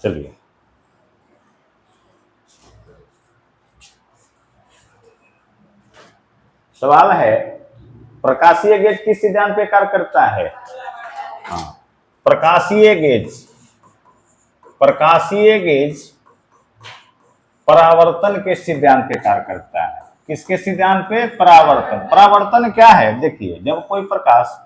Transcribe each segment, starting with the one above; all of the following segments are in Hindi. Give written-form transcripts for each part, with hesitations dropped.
चलिए, सवाल है प्रकाशीय गेज किस सिद्धांत पे कार्य करता है? हाँ, प्रकाशीय गेज परावर्तन के सिद्धांत पे कार्य करता है। किसके सिद्धांत पे? परावर्तन। परावर्तन क्या है? देखिए, जब कोई प्रकाश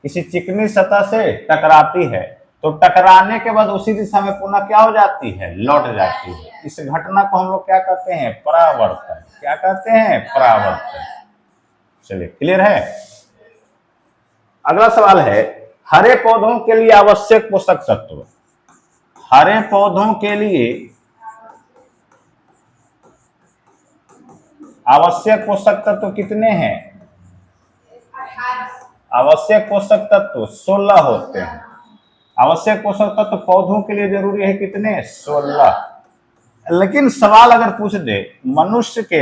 किसी चिकनी सतह से टकराती है तो टकराने के बाद उसी दिशा में पुनः क्या हो जाती है? लौट जाती है। इस घटना को हम लोग क्या कहते हैं? परावर्तन। क्या कहते हैं? परावर्तन। चलिए, क्लियर है। अगला सवाल है हरे पौधों के लिए आवश्यक पोषक तत्व। हरे पौधों के लिए आवश्यक पोषक तत्व कितने हैं? आवश्यक पोषक तत्व 16 होते हैं। आवश्यक पोषक तत्व पौधों के लिए जरूरी है कितने? 16। लेकिन सवाल अगर पूछ दे मनुष्य के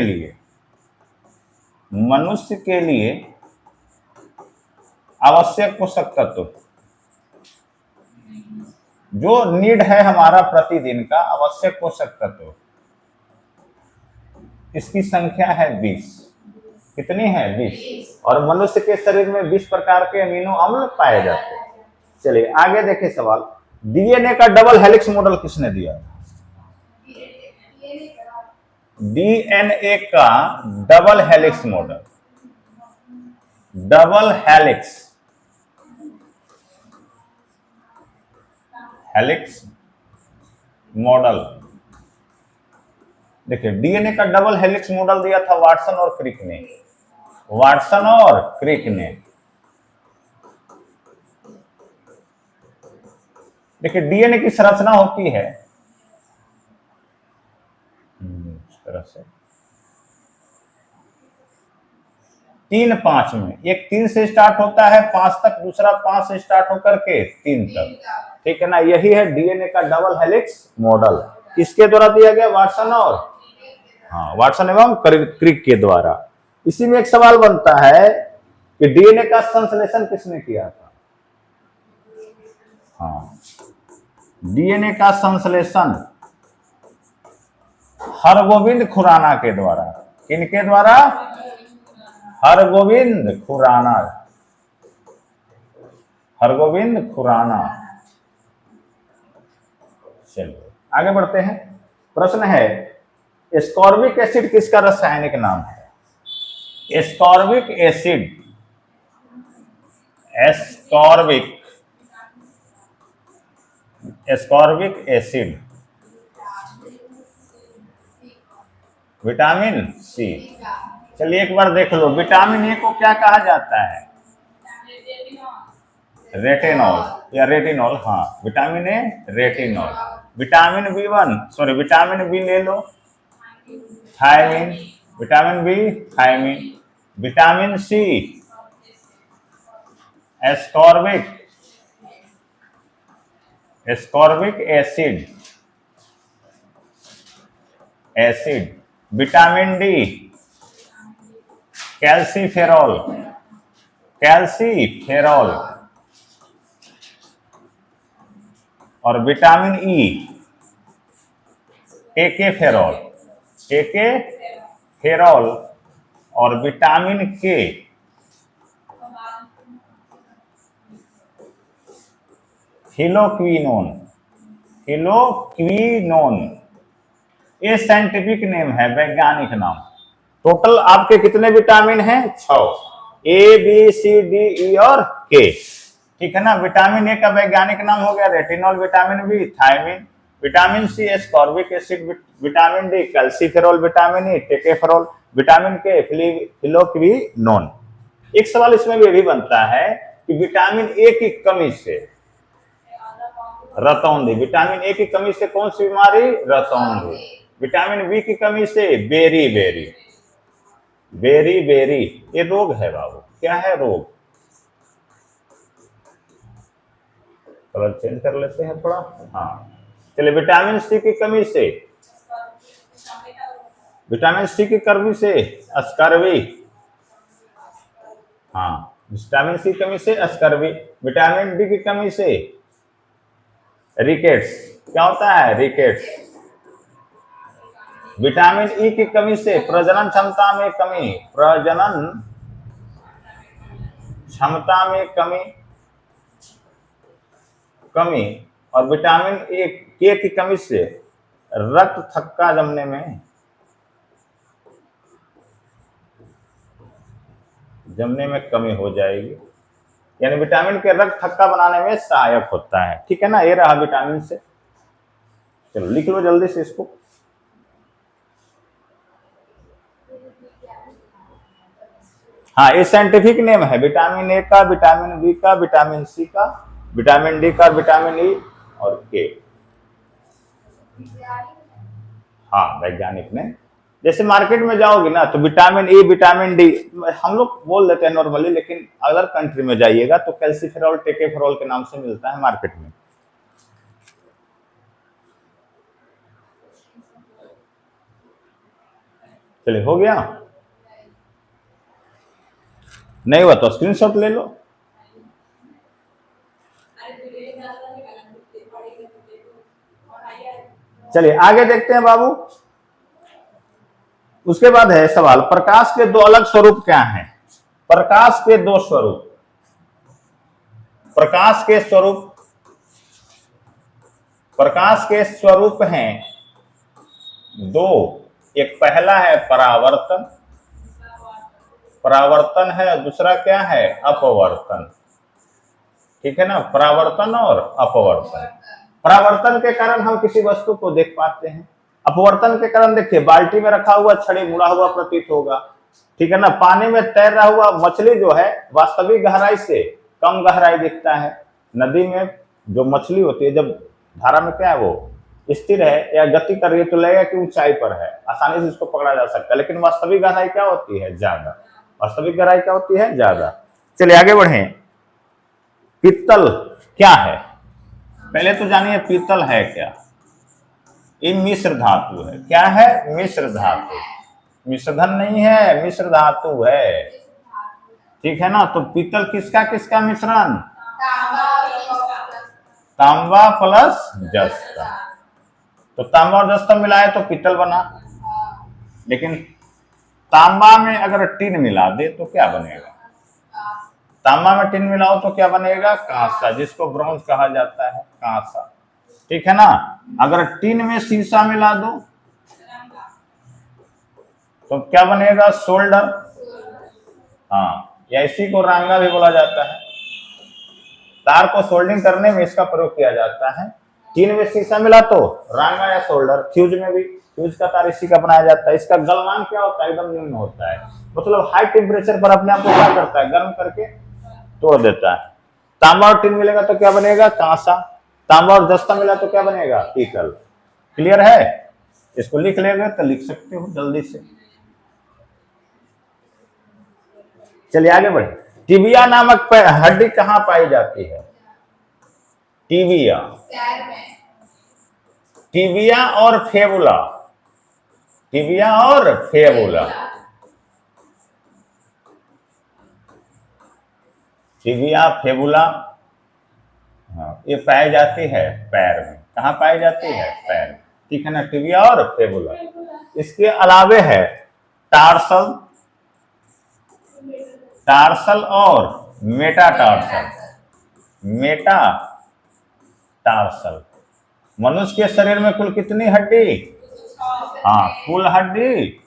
लिए आवश्यक पोषक तत्व जो नीड है हमारा प्रतिदिन का आवश्यक पोषक तत्व, इसकी संख्या है 20। कितनी है? 20। और मनुष्य के शरीर में 20 प्रकार के अमीनो अम्ल पाए जाते हैं। चलिए आगे देखें सवाल। डीएनए का डबल हेलिक्स मॉडल किसने दिया? डीएनए का double helix model, double helix model. देखिए, डीएनए का डबल हेलिक्स मॉडल दिया था वाटसन और क्रिक ने। देखिए, डीएनए की संरचना होती है इस तरह से 3-5 में। एक 3 से स्टार्ट होता है 5 तक, दूसरा 5 से स्टार्ट होकर के 3 तक। ठीक है ना? यही है डीएनए का डबल हेलिक्स मॉडल। किसके द्वारा दिया गया? वाटसन एवं क्रिक के द्वारा। इसी में एक सवाल बनता है कि डीएनए का संश्लेषण किसने किया था? डीएनए का संश्लेषण हरगोविंद खुराना के द्वारा। किनके द्वारा? हरगोविंद खुराना। चलिए आगे बढ़ते हैं। प्रश्न है एस्कॉर्बिक एसिड किसका रासायनिक नाम है? Ascorbic acid vitamin C. चलिए एक बार देख लो, विटामिन ए को क्या कहा जाता है? रेटिनॉल या रेटिनॉल। हाँ, vitamin A retinol. Vitamin B ले लो, thiamine. Vitamin B thiamine. Vitamin C ascorbic acid. Vitamin D calciferol. और विटामिन ई टेकेफेरॉल। और विटामिन के हिलोक्विनोन। ये साइंटिफिक नेम है, वैज्ञानिक नाम। टोटल आपके कितने विटामिन हैं? 6। A B C D E और के। ठीक है ना? विटामिन ए का वैज्ञानिक नाम हो गया retinol. Vitamin B thiamine. Vitamin C ascorbic acid. Vitamin D calciferol. Vitamin E tocopherol. Vitamin K phylloquinone. एक सवाल इसमें भी बनता है कि विटामिन ए की कमी से रतौंधी। विटामिन ए की कमी से कौन सी बीमारी? रतौंधी। विटामिन बी की कमी से बेरी। ये रोग है बाबू। क्या है? रोग। कलर चेंज कर लेते हैं थोड़ा। हाँ, चलिए विटामिन सी की कमी से अस्कर्वी। हाँ, विटामिन सी की कमी से अस्कर्वी। विटामिन डी की कमी से रिकेट्स। क्या होता है? रिकेट्स। विटामिन ई की कमी से प्रजनन क्षमता में कमी, प्रजनन क्षमता में कमी, कमी, और विटामिन ए के की कमी से रक्त थक्का जमने में कमी हो जाएगी। यानी विटामिन के रक्त थक्का बनाने में सहायक होता है। ठीक है ना, ये रहा विटामिन से। चलो लिख लो जल्दी से इसको। हाँ, ये साइंटिफिक नेम है विटामिन ए का, विटामिन बी का, विटामिन सी का, विटामिन डी का, विटामिन ई और के। हाँ, वैज्ञानिक ने। जैसे मार्केट में जाओगे ना तो विटामिन ई, विटामिन डी हम लोग बोल देते हैं नॉर्मली, लेकिन अदर कंट्री में जाइएगा तो कैल्सीफेरॉल, टेकेफेरॉल के नाम से मिलता है मार्केट में। चलिए, हो गया? नहीं हुआ तो स्क्रीनशॉट ले लो। चलिए आगे देखते हैं बाबू। उसके बाद है सवाल, प्रकाश के दो अलग स्वरूप क्या हैं? प्रकाश के दो स्वरूप, प्रकाश के स्वरूप, प्रकाश के स्वरूप हैं दो। एक पहला है परावर्तन, परावर्तन है, दूसरा क्या है? अपवर्तन। ठीक है ना, परावर्तन और अपवर्तन। परावर्तन के कारण हम किसी वस्तु को देख पाते हैं, अपवर्तन के कारण देखिए बाल्टी में रखा हुआ छड़ी मुड़ा हुआ प्रतीत होगा। ठीक है ना, पानी में तैर रहा हुआ मछली जो है वास्तविक गहराई से कम गहराई दिखता है। नदी में जो मछली होती है जब धारा में क्या है वो स्थिर है या गति कर रही है तो लगेगा कि ऊंचाई पर है, आसानी से इसको पकड़ा जा सकता है, लेकिन वास्तविक गहराई क्या होती है? ज्यादा। वास्तविक गहराई क्या होती है? ज्यादा। चलिए आगे बढ़े। पीतल क्या है? पहले तो जानिए पीतल है क्या। ये मिश्र धातु है। क्या है? मिश्र धातु। मिश्रधन नहीं है, मिश्र धातु है। ठीक है ना, तो पीतल किसका किसका मिश्रण? तांबा प्लस जस्ता। तो तांबा और जस्ता मिलाए तो पीतल बना, लेकिन तांबा में अगर टिन मिला दे तो क्या बनेगा? तांबा में टिन मिलाओ तो क्या बनेगा? कांसा, जिसको ब्रॉन्ज कहा जाता है, कांसा। ठीक है ना, अगर टिन में शीशा मिला दो तो क्या बनेगा? सोल्डर। हाँ, या इसी को रांगा भी बोला जाता है। तार को सोल्डिंग करने में इसका प्रयोग किया जाता है। टिन में शीशा मिला तो रांगा या सोल्डर। फ्यूज में भी, फ्यूज का तार इसी का बनाया जाता है। इसका गलनांक क्या होता है? एकदम निम्न होता है, मतलब हाई टेम्परेचर पर अपने आप को क्या करता है? गर्म करके तोड़ देता है। तांबा और टिन मिलेगा तो क्या बनेगा? कांसा। तांबा और जस्ता मिला तो क्या बनेगा? पीतल। क्लियर है? इसको लिख लेंगे तो लिख सकते हो जल्दी से। चलिए आगे बढ़े। टिबिया नामक हड्डी कहां पाई जाती है? टिबिया, टिबिया और फेबुला, टिबिया और फेबुला। टिबिया, फेबुला, हाँ, ये पाई जाती है पैर में। कहाँ पाई जाती है? पैर में। ठीक है ना, टिबिया और फेबुला। इसके अलावे है टार्सल, टार्सल और मेटाटार्सल। Meta tarsal. मनुष्य के शरीर में कुल कितनी हड्डी? हाँ, कुल हड्डी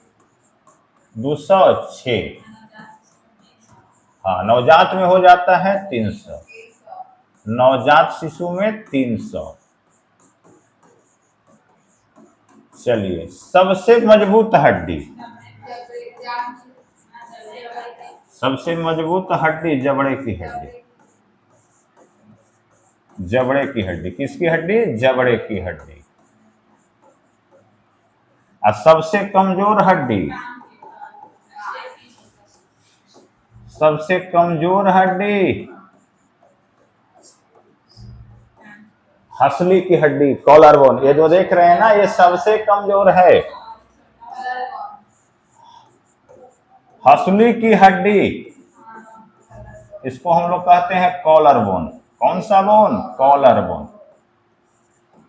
206। हाँ, नवजात में हो जाता है 300, नवजात शिशु में 300। चलिए, सबसे मजबूत हड्डी, सबसे मजबूत हड्डी जबड़े की हड्डी। जबड़े की हड्डी। किसकी हड्डी? जबड़े की हड्डी। और सबसे कमजोर हड्डी, सबसे कमजोर हड्डी हंसली की हड्डी, कॉलर बोन। ये जो देख रहे हैं ना, ये सबसे कमजोर है। हंसली की हड्डी, इसको हम लोग कहते हैं कॉलर बोन। कौन सा बोन? Collar bone.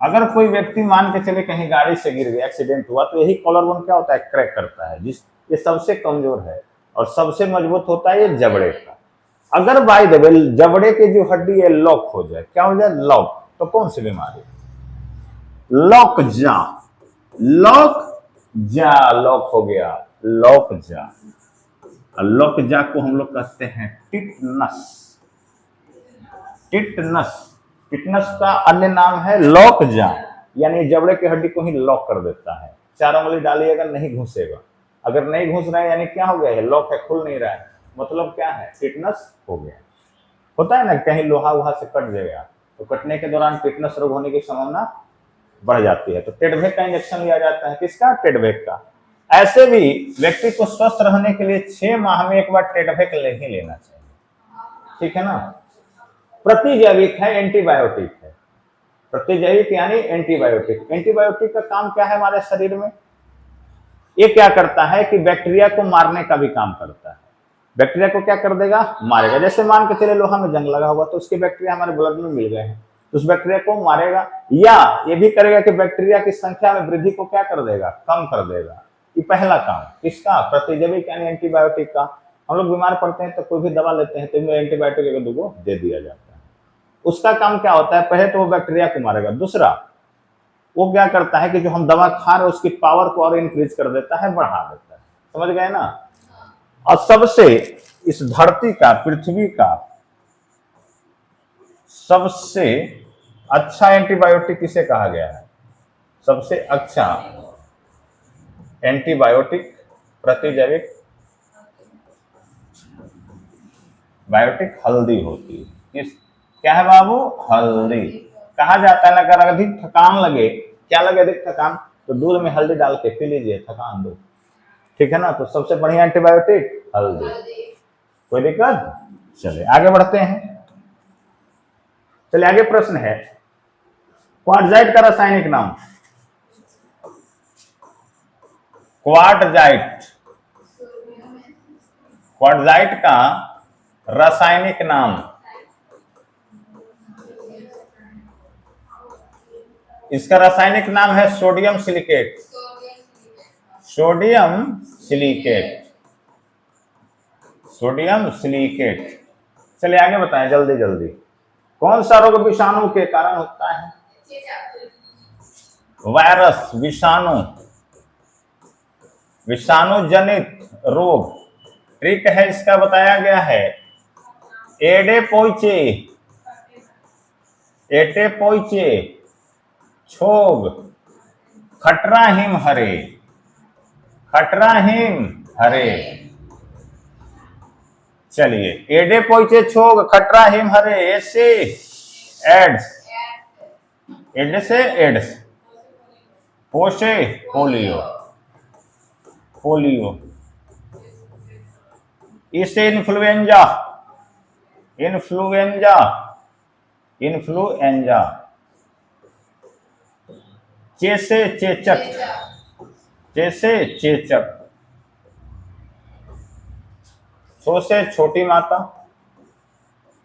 अगर कोई व्यक्ति मान के चले कहीं गाड़ी से गिर गया, एक्सीडेंट हुआ, तो यही कॉलर बोन क्या होता है, क्रैक करता है। जिस ये सबसे कमजोर है और सबसे मजबूत होता है ये जबड़े का। अगर बाय द वे जबड़े की जो हड्डी है लॉक हो जाए, क्या हो जाए, लॉक, तो कौन सी बीमारी, लॉक जा, लॉक जा, लॉक हो गया, लॉक जा। लॉक जा को हम लोग कहते हैं टिटनस। टिटनस, टिटनस का अन्य नाम है लॉक जा, यानी जबड़े की हड्डी को ही लॉक कर देता है। 4 उंगली डालिएगा नहीं घुसेगा, अगर नहीं घुस रहा है यानी क्या हो गया है, लॉक है, खुल नहीं रहा है, मतलब क्या है, टिटनस हो गया। होता है ना कहीं लोहा वहा से कट जाएगा, तो कटने के दौरान टिटनस रोग होने की संभावना बढ़ जाती है, तो टेडवेक का इंजेक्शन लिया जाता है। किसका, टेडवेक का। ऐसे भी व्यक्ति को स्वस्थ रहने के लिए 6 माह में एक बार टेडवेक ले ही लेना चाहिए, ठीक है ना। प्रतिजैविक है, एंटीबायोटिक है। प्रतिजैविक यानी एंटीबायोटिक। एंटीबायोटिक का काम क्या है हमारे शरीर में, ये क्या करता है कि बैक्टीरिया को मारने का भी काम करता है। बैक्टीरिया को क्या कर देगा, मारेगा। जैसे मान के चले लोहा में जंग लगा हुआ, तो उसके बैक्टीरिया हमारे ब्लड में मिल गए हैं, तो उस बैक्टीरिया को मारेगा। या ये भी करेगा कि बैक्टीरिया की संख्या में वृद्धि को क्या कर देगा, कम कर देगा। ये पहला काम किसका, प्रतिजैविक यानी एंटीबायोटिक का। हम लोग बीमार पड़ते हैं तो कोई भी दवा लेते हैं तो इनमें एंटीबायोटिक एक दो दे दिया जाता है। उसका काम क्या होता है, पहले तो वो बैक्टीरिया को मारेगा, दूसरा वो क्या करता है कि जो हम दवा खा रहे हैं उसकी पावर को और इंक्रीज कर देता है, बढ़ा देता है। समझ गए ना। और सबसे इस धरती का, पृथ्वी का सबसे अच्छा एंटीबायोटिक किसे कहा गया है, सबसे अच्छा एंटीबायोटिक, प्रतिजैविक बायोटिक हल्दी होती है। किस, क्या है बाबू, हल्दी। कहा जाता है ना अगर अधिक थकान लगे, क्या लगे अधिक थकान, तो दूध में हल्दी डाल के पी लीजिए, थकान दूर, ठीक है ना। तो सबसे बढ़िया एंटीबायोटिक हल्दी। कोई दिक्कत, चलिए आगे बढ़ते हैं। चलिए आगे प्रश्न है, क्वार्टजाइट का रासायनिक नाम, क्वार्टजाइट, क्वार्टजाइट का रासायनिक नाम, इसका रासायनिक नाम है sodium silicate. Sodium silicate, sodium silicate. चलिए आगे बताएं जल्दी जल्दी। कौन सा रोग विषाणु के कारण होता है, वायरस, विषाणु, विषाणु जनित रोग। ट्रिक है इसका बताया गया है, एडेपोइचे, एटेपोइचे, छोग, खटराहिम हरे, खटराहिम हरे। चलिए एडेपोइचे, छोग, खटराहिम हरे, ऐसे एड्स, एड्स से एड्स, पोषे पोलियो, पोलियो, इसे इन्फ्लुएंजा, इन्फ्लुएंजा, इन्फ्लुएंजा, चेसे चेचक, चेसे चेचक, छो से छोटी माता,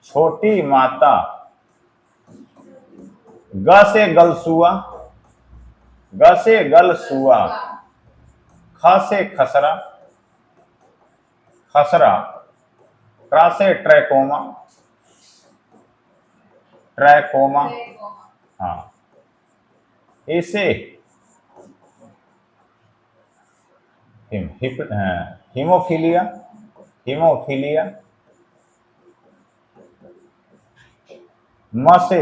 छोटी माता, ग से गलसुआ, ग से गलसुआ, ख से खसरा, खसरा, ट्रा से ट्रैकोमा, ट्रैकोमा, हाँ, इसे हीमोफीलिया, हीमोफीलिया, म से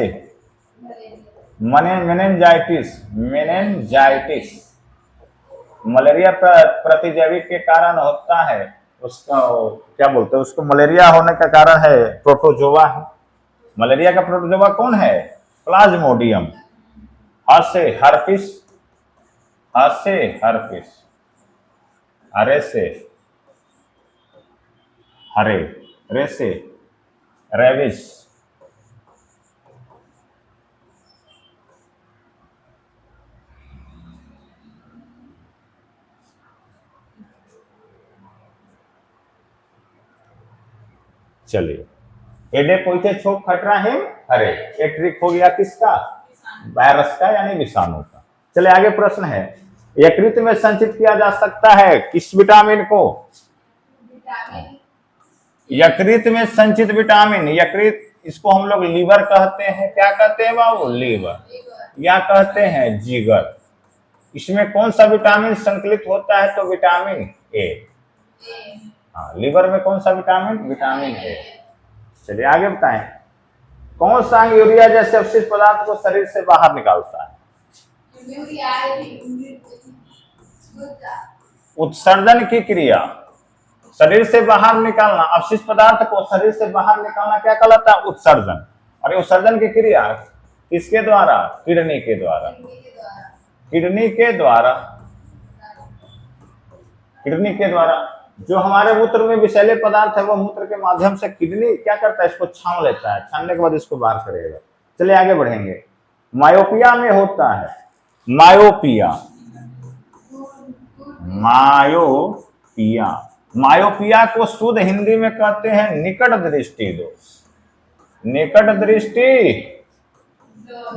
मेनेंजाइटिस, मेनेंजाइटिस, मलेरिया प्रतिजैविक के कारण होता है, उसका क्या बोलते हैं उसको, मलेरिया होने का कारण है प्रोटोजोआ है। मलेरिया का प्रोटोजोआ कौन है, प्लाज्मोडियम। ह से हर्पिस, ह से हर्पिस, हरे से हरे, रे से रेबिस। चलिए एडेपोइचे, छोक, खटराहिम हरे, ये ट्रिक हो गया किसका, वायरस का यानी विषाणु का। चलिए आगे प्रश्न है, यकृत में संचित किया जा सकता है किस विटामिन को? यकृत में संचित विटामिन, यकृत इसको हम लोग लीवर कहते हैं। क्या कहते हैं बाबू? लीवर। या कहते हैं जिगर। इसमें कौन सा विटामिन संकलित होता है? तो विटामिन ए। हाँ, लीवर में कौन सा विटामिन? Vitamin A. चलिए आगे बताएं, कौन सा यूरिया जैसे अवशिष्ट पदार्थ को शरीर से बाहर निकालता है? उत्सर्जन की क्रिया, शरीर से बाहर निकालना, अवशिष्ट पदार्थ को शरीर से बाहर निकालना क्या कहलाता है? उत्सर्जन। और उत्सर्जन की क्रिया किसके द्वारा? किडनी के द्वारा। किडनी के द्वारा, किडनी के द्वारा। जो हमारे मूत्र में विषैले पदार्थ है वो मूत्र के माध्यम से किडनी क्या करता है? इसको छान लेता है, छानने के बाद इसको बाहर करेगा। चलिए आगे बढ़ेंगे, मायोपिया में होता है, मायोपिया, मायोपिया, मायोपिया को शुद्ध हिंदी में कहते हैं निकट दृष्टि दोष। निकट दृष्टि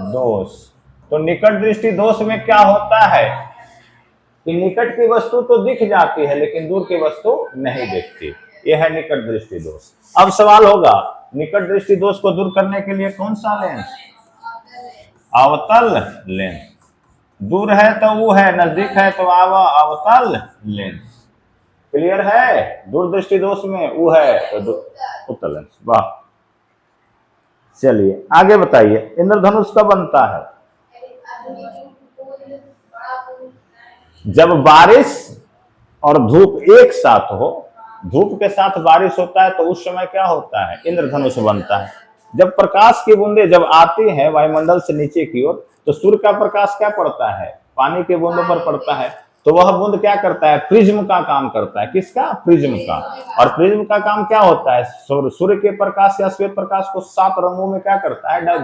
दोष। तो निकट दृष्टि दोष में क्या होता है कि निकट की वस्तु तो दिख जाती है लेकिन दूर की वस्तु नहीं दिखती। यह है निकट दृष्टि दोष। अब सवाल होगा, निकट दृष्टि दोष को दूर करने के लिए कौन सा लेंस? अवतल लेंस। दूर है तो वो है, नजदीक है तो अवतल लेंस। क्लियर है? दूर दृष्टि दोष में वो है तो उत्तल लेंस। वाह। चलिए आगे बताइए, इंद्रधनुष कब बनता है? जब बारिश और धूप एक साथ हो, धूप के साथ बारिश होता है तो उस समय क्या होता है? इंद्रधनुष बनता है। जब प्रकाश की बूंदें जब आती हैं वायुमंडल से नीचे की ओर तो सूर्य का प्रकाश क्या पड़ता है? पानी के बूंदों पर पड़ता है। तो वह बूंद क्या करता है? प्रिज्म का काम करता है। किसका? प्रिज्म का। और प्रिज्म का काम क्या होता है? सूर्य के प्रकाश या श्वेत प्रकाश को 7 रंगों में क्या करता है?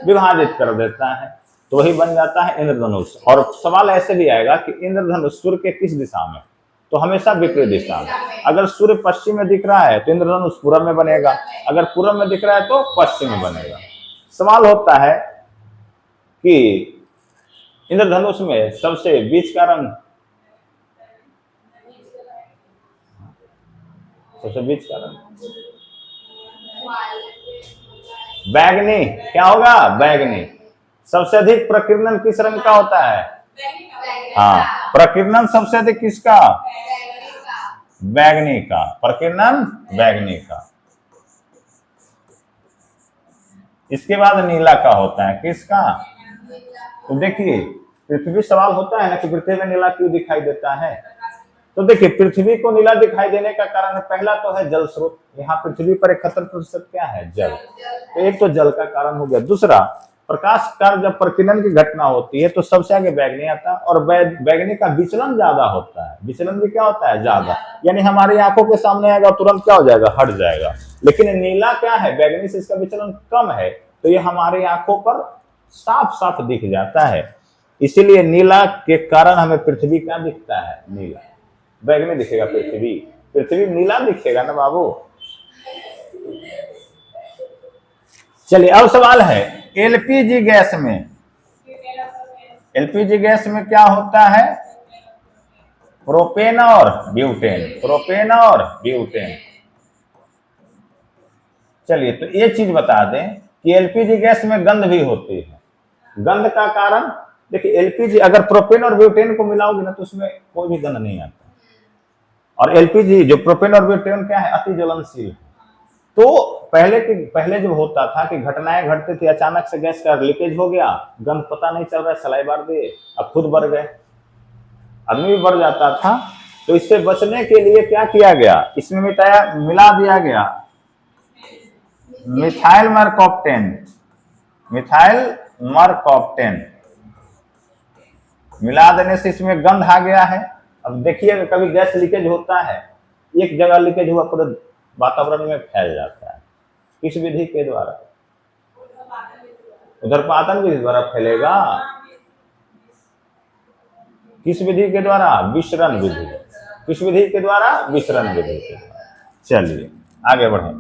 विभाजित कर देता है। तो वही बन जाता है इंद्रधनुष। और सवाल ऐसे भी आएगा कि इंद्रधनुष सूर्य के किस दिशा में? तो हमेशा विपरीत दिशा में। अगर सूर्य पश्चिम में दिख रहा है तो इंद्रधनुष पूरब में बनेगा, अगर पूरब में दिख रहा है तो पश्चिम में बनेगा। सवाल होता है कि इंद्रधनुष में सबसे बीच का रंग, सबसे बीच का रंग बैगनी। क्या होगा? बैगनी। सबसे अधिक प्रकीर्णन किस रंग का होता है? हाँ, प्रकीर्णन सबसे अधिक किसका? बैगनी का। प्रकीर्णन बैगनी का। इसके बाद नीला का होता है। किसका? तो देखिए, पृथ्वी सवाल होता है ना कि पृथ्वी में नीला क्यों दिखाई देता है? तो देखिए, पृथ्वी को नीला दिखाई देने का कारण पहला तो है जल स्रोत। यहाँ पृथ्वी पर 71% क्या है? जल। तो एक तो जल का कारण हो गया। दूसरा, प्रकाश का जब प्रकीर्णन की घटना होती है तो सबसे आगे बैगनी आता है और बैगनी का विचलन ज्यादा होता है। विचलन भी क्या होता है? ज्यादा। यानी हमारी आंखों के सामने आएगा तुरंत क्या हो जाएगा? हट जाएगा। लेकिन नीला क्या है? बैगनी से इसका विचलन कम है तो ये हमारी आंखों पर साफ साफ दिख जाता है। इसीलिए नीला के कारण हमें पृथ्वी क्या दिखता है? नीला। बैगनी दिखेगा पृथ्वी, पृथ्वी नीला दिखेगा ना बाबू। चलिए अब सवाल है, एलपीजी गैस में, एलपीजी गैस में क्या होता है? प्रोपेन और ब्यूटेन। प्रोपेन और ब्यूटेन। चलिए तो ये चीज बता दें कि एलपीजी गैस में गंध भी होती है। गंध का कारण देखिए, एलपीजी अगर प्रोपेन और ब्यूटेन को मिलाओगे ना तो उसमें कोई भी गंध नहीं आता। और एलपीजी जो प्रोपेन और ब्यूटेन क्या है? अति ज्वलनशील। तो पहले जब होता था कि घटनाएं घटती थी, अचानक से गैस का लीकेज हो गया, गंध पता नहीं चल रहा है, सलाई बार दिए, अब खुद बढ़ गए, आदमी भी बढ़ जाता था। तो इससे बचने के लिए क्या किया गया? इसमें मिला दिया गया मिथाइल मरकॉप्टेन। मिथाइल मरकॉप्टेन मिला देने से इसमें गंध आ गया है। अब देखिए, कभी गैस लीकेज होता है, एक जगह लीकेज हुआ पूरे वातावरण में फैल जाता है। किस विधि के द्वारा? उदरपातन विधि द्वारा फैलेगा। किस विधि के द्वारा? विसरण विधि। किस विधि के द्वारा? विसरण विधि के द्वारा। चलिए आगे बढ़े।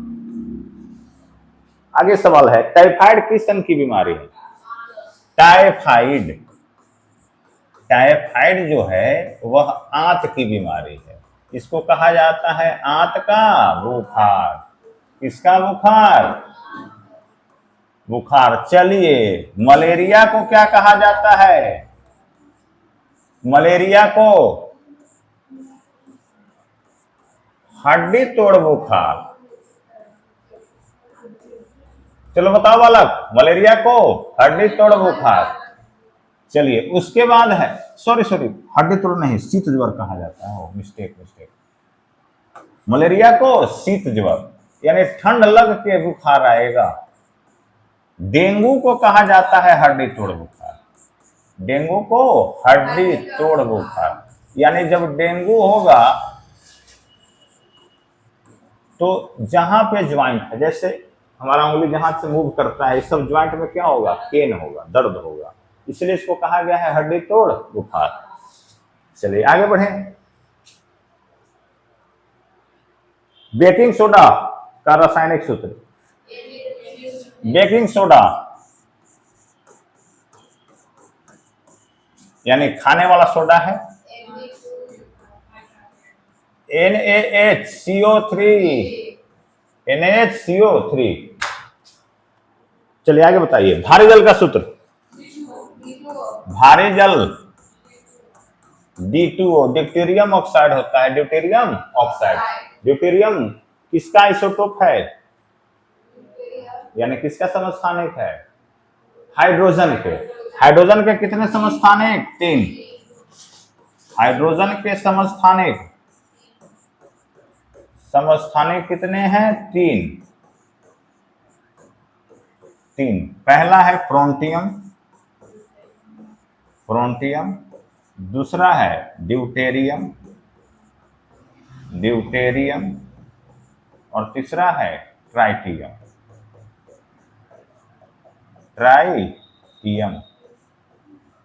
आगे सवाल है, टाइफाइड किस सन की बीमारी है? टाइफाइड, टाइफाइड जो है वह आंत की बीमारी है, इसको कहा जाता है आंत का बुखार। किसका बुखार? बुखार। चलिए, मलेरिया को क्या कहा जाता है? मलेरिया को हड्डी तोड़ बुखार। चलो बताओ बालक, मलेरिया को हड्डी तोड़ बुखार। चलिए, उसके बाद है, सॉरी हड्डी तोड़ नहीं, शीत ज्वर कहा जाता है, मिस्टेक। मलेरिया को शीत ज्वर यानी ठंड लग के बुखार आएगा। डेंगू को कहा जाता है हड्डी तोड़ बुखार। डेंगू को हड्डी तोड़ बुखार यानी जब डेंगू होगा तो जहां पे ज्वाइंट है, जैसे हमारा उंगली जहां से मूव करता है, इस सब ज्वाइंट में क्या होगा? पेन होगा, दर्द होगा, इसलिए इसको कहा गया है हड्डी तोड़ बुखार। चलिए आगे बढ़े। बेकिंग सोडा का रासायनिक सूत्र। बेकिंग सोडा यानी खाने वाला सोडा है, NaHCO3, NaHCO3। चलिए आगे बताइए। भारी जल का सूत्र। भारी जल D2O, ड्यूटेरियम ऑक्साइड होता है, ड्यूटेरियम ऑक्साइड। ड्यूटेरियम किसका आइसोटोप है? यानी किसका समस्थानिक है? हाइड्रोजन के। हाइड्रोजन के कितने समस्थानिक? 3। हाइड्रोजन के समस्थानिक कितने हैं? 3। पहला है फ्रोंटियम, दूसरा है ड्यूटेरियम, और तीसरा है ट्राइटियम।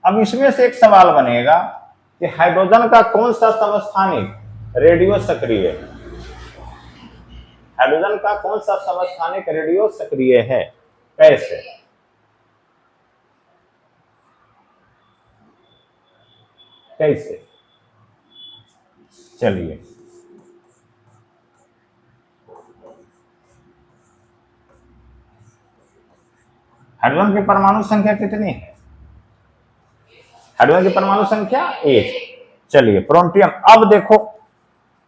अब इसमें से एक सवाल बनेगा कि हाइड्रोजन का कौन सा समस्थानिक रेडियो सक्रिय है? हाइड्रोजन का कौन सा समस्थानिक रेडियो सक्रिय है? कैसे? चलिए, हाइड्रोजन की परमाणु संख्या कितनी है? हाइड्रोजन की परमाणु संख्या 1। चलिए, फ्रोंटियम। अब देखो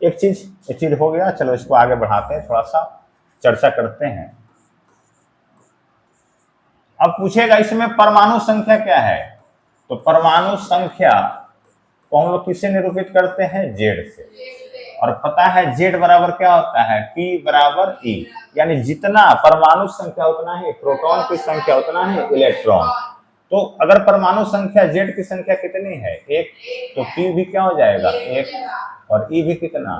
एक चीज हो गया, चलो इसको आगे बढ़ाते हैं, थोड़ा सा चर्चा करते हैं। अब पूछेगा इसमें परमाणु संख्या क्या है, तो परमाणु संख्या को हम लोग किससे निरूपित करते हैं? जेड से। और पता है जेड बराबर क्या होता है? P बराबर E, यानी जितना परमाणु संख्या उतना ही प्रोटॉन की संख्या उतना ही इलेक्ट्रॉन। तो अगर परमाणु संख्या जेड की संख्या कितनी है? 1, तो P भी क्या हो जाएगा? 1, और E भी कितना?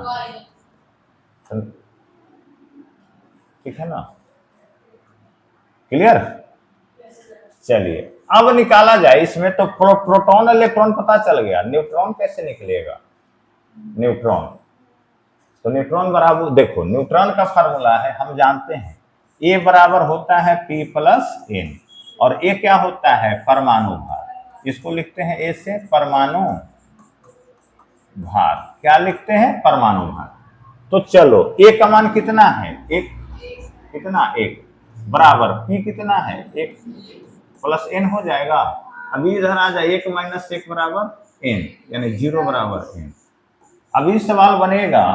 ठीक है ना? क्लियर? चलिए, अब निकाला जाए इसमें, तो प्रोटॉन इलेक्ट्रॉन पता चल गया, न्यूट्रॉन कैसे निकलेगा? न्यूट्रॉन, तो न्यूट्रॉन बराबर, देखो न्यूट्रॉन का फार्मूला है, हम जानते हैं A बराबर होता है P + N, और A क्या होता है? परमाणु भार। इसको लिखते हैं A से परमाणु भार। क्या लिखते हैं? परमाणु भार। तो चलो A का मान कितना है? 1। कितना? 1 बराबर P कितना है? 1 + N हो जाएगा। अभी इधर आ जाए, 1 - 1 बराबर N, यानी 0 बराबर N। अभी सवाल बनेगा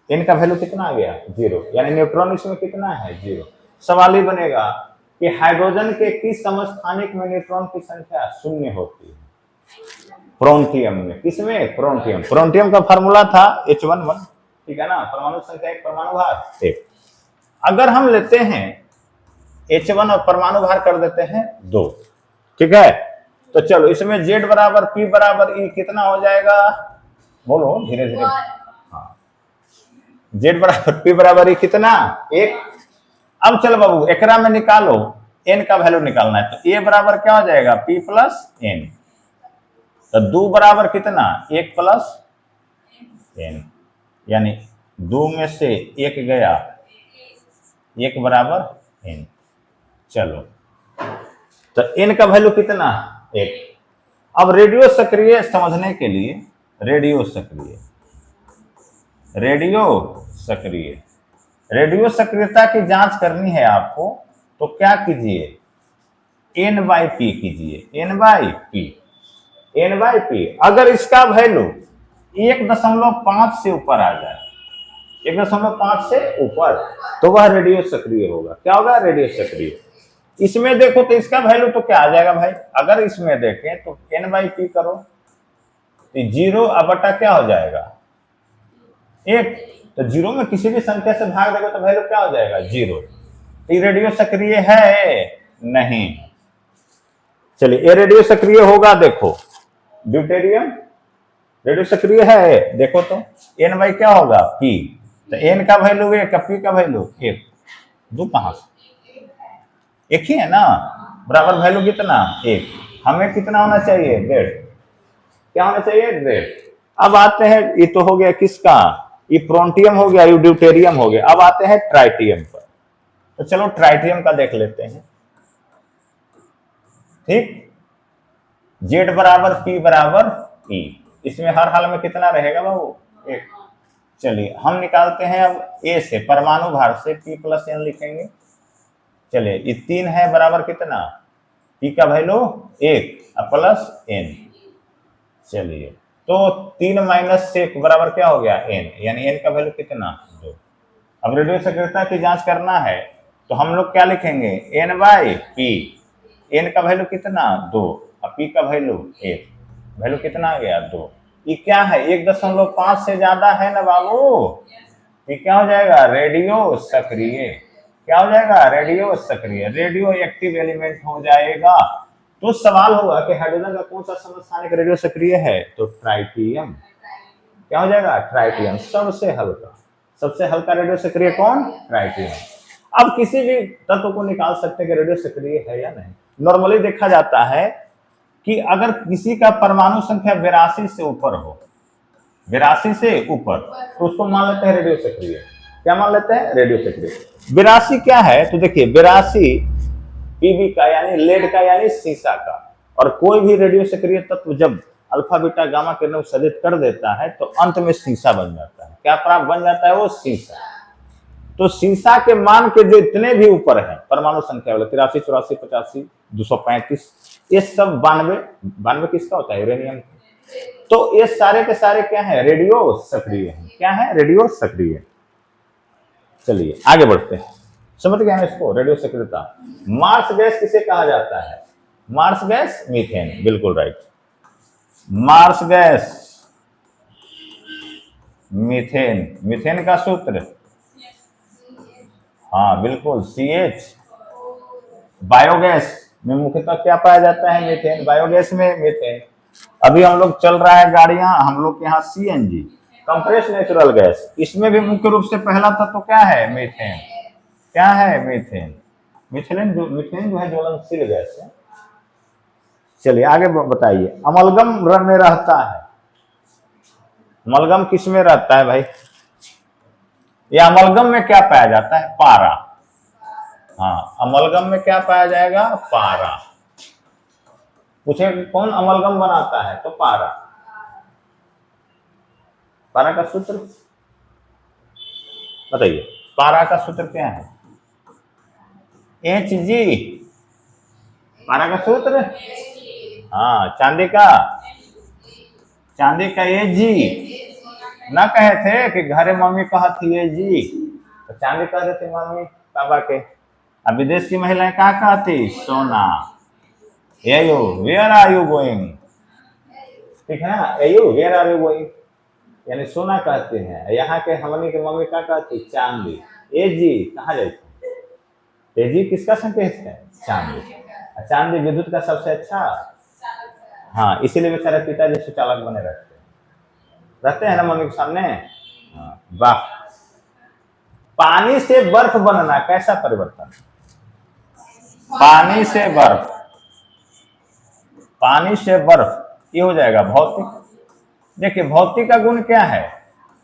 N का वैल्यू कितना आ गया? 0, यानी न्यूट्रॉन इसमें कितना है? 0। सवाल ही बनेगा कि हाइड्रोजन के किस समस्थानिक में न्यूट्रॉन की संख्या 0 होती है? फ्रोंटियम में। किसमें? फ्रोंटियम। फ्रोंटियम का फार्मूला था H11, ठीक है ना? परमाणु संख्या 1, परमाणु भार 1। अगर हम लेते हैं H1 और परमाणु भार कर देते हैं 2, ठीक है? तो चलो इसमें Z बराबर P बराबर E कितना हो जाएगा? बोलो धीरे धीरे। हाँ, Z बराबर P बराबर E कितना? 1। अब चलो बाबू एकरा में निकालो, N का वैल्यू निकालना है, तो A बराबर क्या हो जाएगा? P + N। तो 2 बराबर कितना? 1 + N, यानी 2 में से 1 गया, 1 बराबर N। चलो तो n का वैल्यू कितना, 1। अब रेडियो सक्रिय समझने के लिए रेडियो सक्रिय रेडियो सक्रियता की जांच करनी है आपको, तो क्या कीजिए, n/p कीजिए, n/p। अगर इसका वैल्यू 1.5 से ऊपर आ जाए, 1.5 से ऊपर, तो वह रेडियो सक्रिय होगा। क्या होगा, रेडियो सक्रिय। इसमें देखो तो इसका वैल्यू तो क्या आ जाएगा भाई, अगर इसमें देखें तो n/p करो तो 0 बटा क्या हो जाएगा, 1। तो 0 में किसी भी संख्या से भाग देगा तो वैल्यू क्या हो जाएगा, 0। तो रेडियो सक्रिय है नहीं। चलिए, ये रेडियो सक्रिय होगा, देखो ड्यूटेरियम रेडियो सक्रिय है, देखो तो n क्या होगा, p। तो n का वैल्यू 1, p का वैल्यू 1, दो कहां से, एक ही है ना, बराबर वैल्यू कितना, 1। हमें कितना होना चाहिए, 1.5। क्या होना चाहिए, 1.5। अब आते हैं, ये तो हो गया किसका, ये प्रोन्टियम हो गया, ये ड्यूटेरियम हो गया। अब आते हैं ट्राइटियम पर। तो चलो ट्राइटियम का देख लेते हैं। ठीक, Z बराबर P बराबर E। इसमें हर हाल में कितना रहेगा बाबू, 1। चलिए हम निकालते हैं अब A से, परमाणु भार से P + N लिखेंगे। चलिए, ये 3 है, बराबर कितना, P का वैल्यू 1 प्लस N। चलिए, तो 3 - 1 बराबर क्या हो गया, N, यानी N का वैल्यू कितना, 2। अब रेडियो सक्रियता की जांच करना है तो हम लोग क्या लिखेंगे, n/p। n का वैल्यू कितना, 2, और p का वैल्यू 1। वैल्यू कितना आ गया, 2। ये क्या है, 1.5 से ज्यादा है ना बाबू, ये क्या हो जाएगा, रेडियो सक्रिय। क्या हो जाएगा, रेडियो सक्रिय, रेडियो एक्टिव एलिमेंट हो जाएगा। तो सवाल होगा कि हाइड्रोजन का कौन सा समस्थानिक रेडियो सक्रिय है, तो ट्राइटियम। क्या हो जाएगा, ट्राइटियम। सबसे हल्का रेडियो सक्रिय कौन, ट्राइटियम। अब किसी भी तत्व को निकाल सकते हैं कि रेडियो सक्रिय है या नहीं। नॉर्मली देखा जाता है कि अगर किसी का परमाणु संख्या 82 से ऊपर हो, 82 से ऊपर, तो उसको मान लेते हैं रेडियो सक्रिय। क्या मान लेते हैं, रेडियो सक्रिय। 82 क्या है, तो देखिए 82 पीबी का यानी लेड का यानी सीसा का। और कोई भी रेडियो सक्रिय तत्व जब अल्फा बीटा गामा किरणों को सदित कर देता है तो अंत में सीसा बन जाता है। क्या प्राप्त बन जाता है, वो सीसा। तो सीसा के मान के जो इतने भी ऊपर है परमाणु संख्या वाले, 83, 84, 85, 235, ये सब 92 किसका होता है, यूरेनियम। तो ये सारे के सारे क्या है, रेडियो सक्रिय है। क्या है, रेडियो सक्रिय। चलिए आगे बढ़ते हैं, समझ गए हम इसको, रेडियो सक्रियता। मार्स गैस किसे कहा जाता है, मार्स गैस, मीथेन, बिल्कुल right. Marsh gas, methane. Methane का सूत्र, हाँ बिल्कुल, CH। बायोगैस में मुख्यतः क्या पाया जाता है, मीथेन। बायोगैस में मीथेन। अभी हम लोग चल रहा है गाड़ियां, हम लोग के यहाँ CNG, कंप्रेस नेचुरल गैस, इसमें भी मुख्य रूप से पहला तत्व क्या है, मीथेन। क्या है, मीथेन। मीथेन जो है ज्वलनशील गैस है। चलिए आगे बताइए, अमलगम में रहता है। अमलगम किस में रहता है भाई, या अमलगम में क्या पाया जाता है, पारा। हाँ, अमलगम में क्या पाया जाएगा, पारा। पूछे कौन अमलगम बनाता है, तो पारा। पारा का सूत्र बताइए, पारा का सूत्र क्या है, Hg। पारा का सूत्र, हाँ, चांदी का Ag। ना कहे थे कि घरे मम्मी कहती है जी, तो चांदी कह देते मम्मी पापा के। अब विदेश की महिलाएं क्या कहती, सोना। Au, where are you going, ठीक है ना, Au, where are you going, यानी सोना कहते हैं। यहाँ के हमनी के मम्मी क्या कहती, चांदी। Ag कहाँ जाती, Ag किसका संकेत है, चांदी। चांदी विद्युत का सबसे अच्छा, हाँ, इसीलिए बेचारे पिताजी सुचालक बने रहते हैं ना मम्मी के सामने। वाह। पानी से बर्फ बनना, कैसा परिवर्तन, पानी से बर्फ, पानी से बर्फ, ये हो जाएगा भौतिक। देखिए भौतिक का गुण क्या है,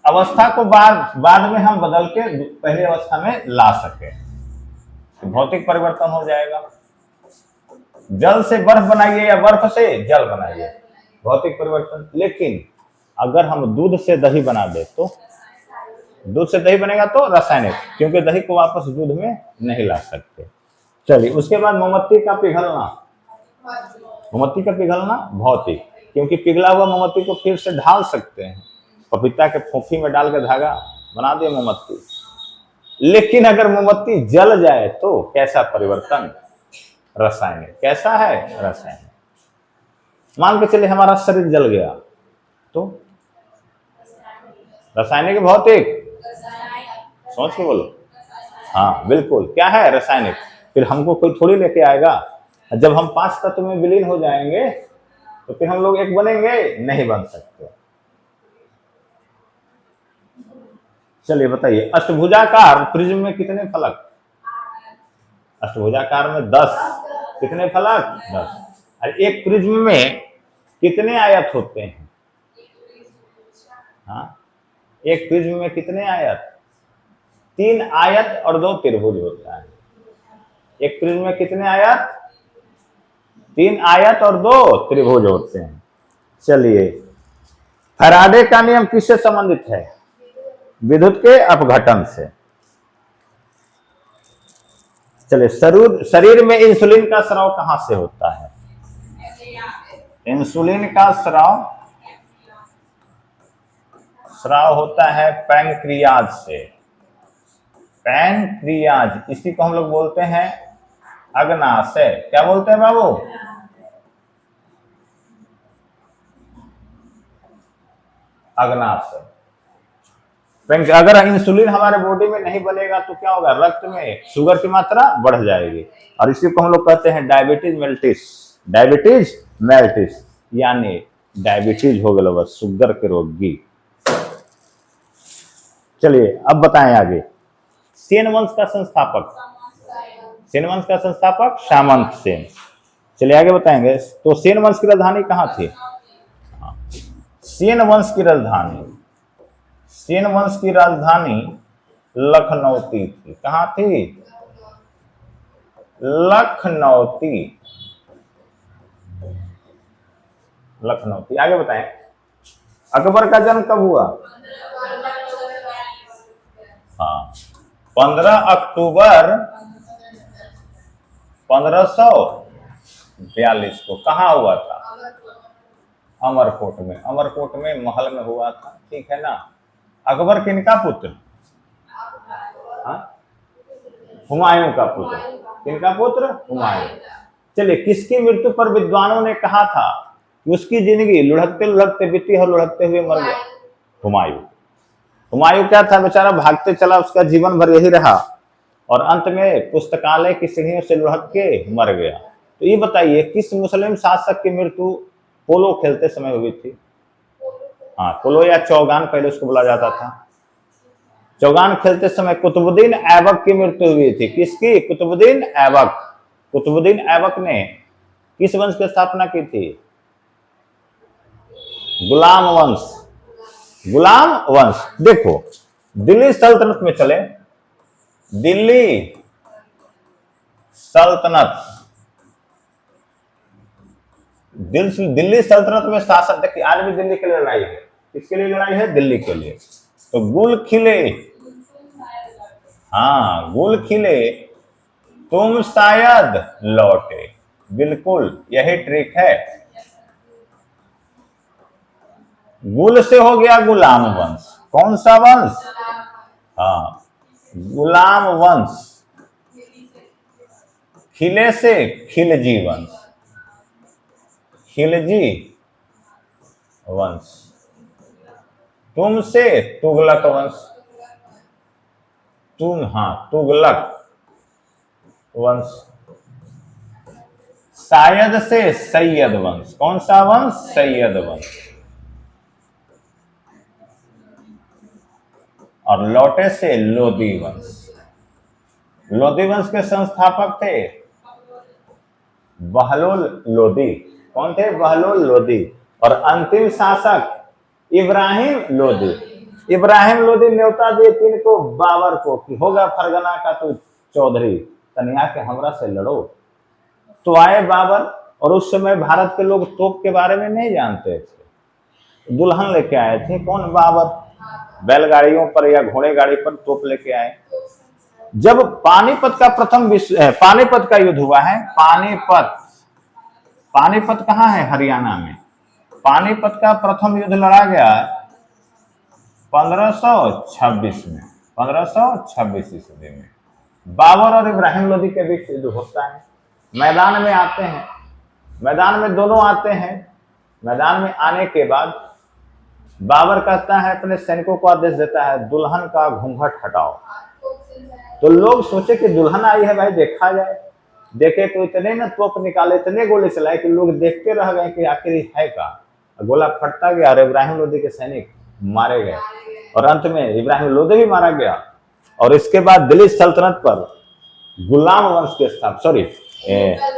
अवस्था को बाद में हम बदल के पहले अवस्था में ला सके, तो भौतिक परिवर्तन हो जाएगा। जल से बर्फ बनाइए या बर्फ से जल बनाइए, भौतिक परिवर्तन। लेकिन अगर हम दूध से दही बना दे तो दूध से दही बनेगा तो रासायनिक, क्योंकि दही को वापस दूध में नहीं ला सकते। चलिए, उसके बाद मोमबत्ती का पिघलना, मोमबत्ती का पिघलना भौतिक, क्योंकि पिघला हुआ मोमबत्ती को फिर से ढाल सकते हैं, पपीता के फोफी में डाल के धागा बना दिए मोमबत्ती। लेकिन अगर मोमबत्ती जल जाए तो कैसा परिवर्तन, रासायनिक। कैसा है, रासायनिक। मान के चलिए हमारा शरीर जल गया तो रासायनिक, भौतिक, सोच के बोलो। हाँ बिल्कुल, क्या है, रासायनिक। फिर हमको कोई थोड़ी लेके आएगा, जब हम 5 तत्व में विलीन हो जाएंगे तो फिर हम लोग एक बनेंगे, नहीं बन सकते। चलिए बताइए, अष्टभुजाकार प्रिज्म में कितने फलक, अष्टभुजाकार में 10, कितने फलक, 10। और एक प्रिज्म में कितने आयत होते हैं, हाँ, एक प्रिज्म में कितने आयत, 3 आयत और 2 त्रिभुज होता है। एक प्रिज्म में कितने आयत, 3 आयत और 2 त्रिभुज होते हैं। चलिए, फैराडे का नियम किससे संबंधित है, विद्युत के अपघटन से। चलिए, शरीर में इंसुलिन का स्राव कहां से होता है, इंसुलिन का स्राव होता है पैंक्रियाज से, पैंक्रियाज, इसी को हम लोग बोलते हैं अग्नाशय। क्या बोलते हैं बाबू, अग्नाशय। अगर इंसुलिन हमारे बॉडी में नहीं बनेगा तो क्या होगा, रक्त में शुगर की मात्रा बढ़ जाएगी, और इसी को हम लोग कहते हैं डायबिटीज मेल्टिस, डायबिटीज मेल्टिस, यानी डायबिटीज हो गया बस, शुगर के रोगी। चलिए अब बताएं आगे, सेन वंश का संस्थापक, सेन वंश का संस्थापक सामंत सेन। चलिए आगे बताएंगे, तो सेन वंश की राजधानी कहाँ थी, सेन वंश की राजधानी, सेन वंश की राजधानी लखनौती थी। कहाँ थी, लखनौती, लखनौती। आगे बताएं, अकबर का जन्म कब हुआ, हाँ, 15 अक्टूबर 1542 को। कहाँ हुआ था, अमरकोट में, अमरकोट में महल में हुआ था, ठीक है ना। अकबर किनका पुत्र, हुमायूं का पुत्र, किनका पुत्र, हुमायूं। चलिए, किसकी मृत्यु पर विद्वानों ने कहा था कि उसकी जिंदगी लुढ़कते लुढ़कते बीती और लुढ़कते हुए मर गया, हुमायूं। हुमायूं क्या था, बेचारा भागते चला, उसका जीवन भर यही रहा, और अंत में पुस्तकालय की सीढ़ियों से लुढ़क के मर गया। तो ये बताइए, किस मुस्लिम शासक की मृत्यु पोलो खेलते समय हुई थी, हाँ, पोलो या चौगान पहले उसको बोला जाता था। चौगान खेलते समय कुतुबुद्दीन ऐबक की मृत्यु हुई थी। किसकी, कुतुबुद्दीन ऐबक। कुतुबुद्दीन ऐबक ने किस वंश की स्थापना की थी, गुलाम वंश, गुलाम वंश। देखो, दिल्ली सल्तनत में चले, दिल्ली सल्तनत, दिल्ली सल्तनत में शासक, देखिए आज भी दिल्ली के लिए लड़ाई है, किसके लिए लड़ाई है, दिल्ली के लिए। तो गुल खिले, हाँ, गुल खिले तुम शायद लौटे, बिल्कुल यही ट्रिक है। गुल से हो गया गुलाम वंश, कौन सा वंश, हाँ, गुलाम वंश। खिले से खिलजी वंश, खिलजी वंश। तुम से तुगलक वंश, तुम, हाँ, तुगलक वंश। शायद से सैयद वंश, कौन सा वंश, सैयद वंश। और लौटे से लोदी वंश, लोदी वंश के संस्थापक थे बहलोल लोदी। कौन थे, बहलोल लोदी। और अंतिम शासक इब्राहिम लोदी। इब्राहिम लोदी न्योता दिए किनको, बाबर को, कि होगा फरगना का तो चौधरी, तनिया के हमरा से लड़ो। तो आए बाबर, और उस समय भारत के लोग तोप के बारे में नहीं जानते थे। दुल्हन लेके आए थे कौन? बाबर। बैलगाड़ियों पर या घोड़े गाड़ी पर तोप लेके आए। जब पानीपत का पानीपत का युद्ध हुआ है, पानीपत कहाँ है? हरियाणा में। पानीपत का प्रथम युद्ध लड़ा गया 1526 में, 1526 ईस्वी में। बाबर और इब्राहिम लोदी के बीच युद्ध होता है। मैदान में आते हैं, मैदान में दोनों आते हैं। मैदान में आने के बाद बाबर कहता है, अपने सैनिकों को आदेश देता है, दुल्हन का घूंघट हटाओ। तो लोग सोचे कि दुल्हन आई है भाई, देखा जाए। देखे तो इतने न तोप निकाले, इतने गोले चलाए कि लोग देखते रह गए कि आखिर है का। गोला फटता गया और इब्राहिम लोदी के सैनिक मारे गए, और अंत में इब्राहिम लोदी भी मारा गया। और इसके बाद दिल्ली सल्तनत पर गुलाम वंश के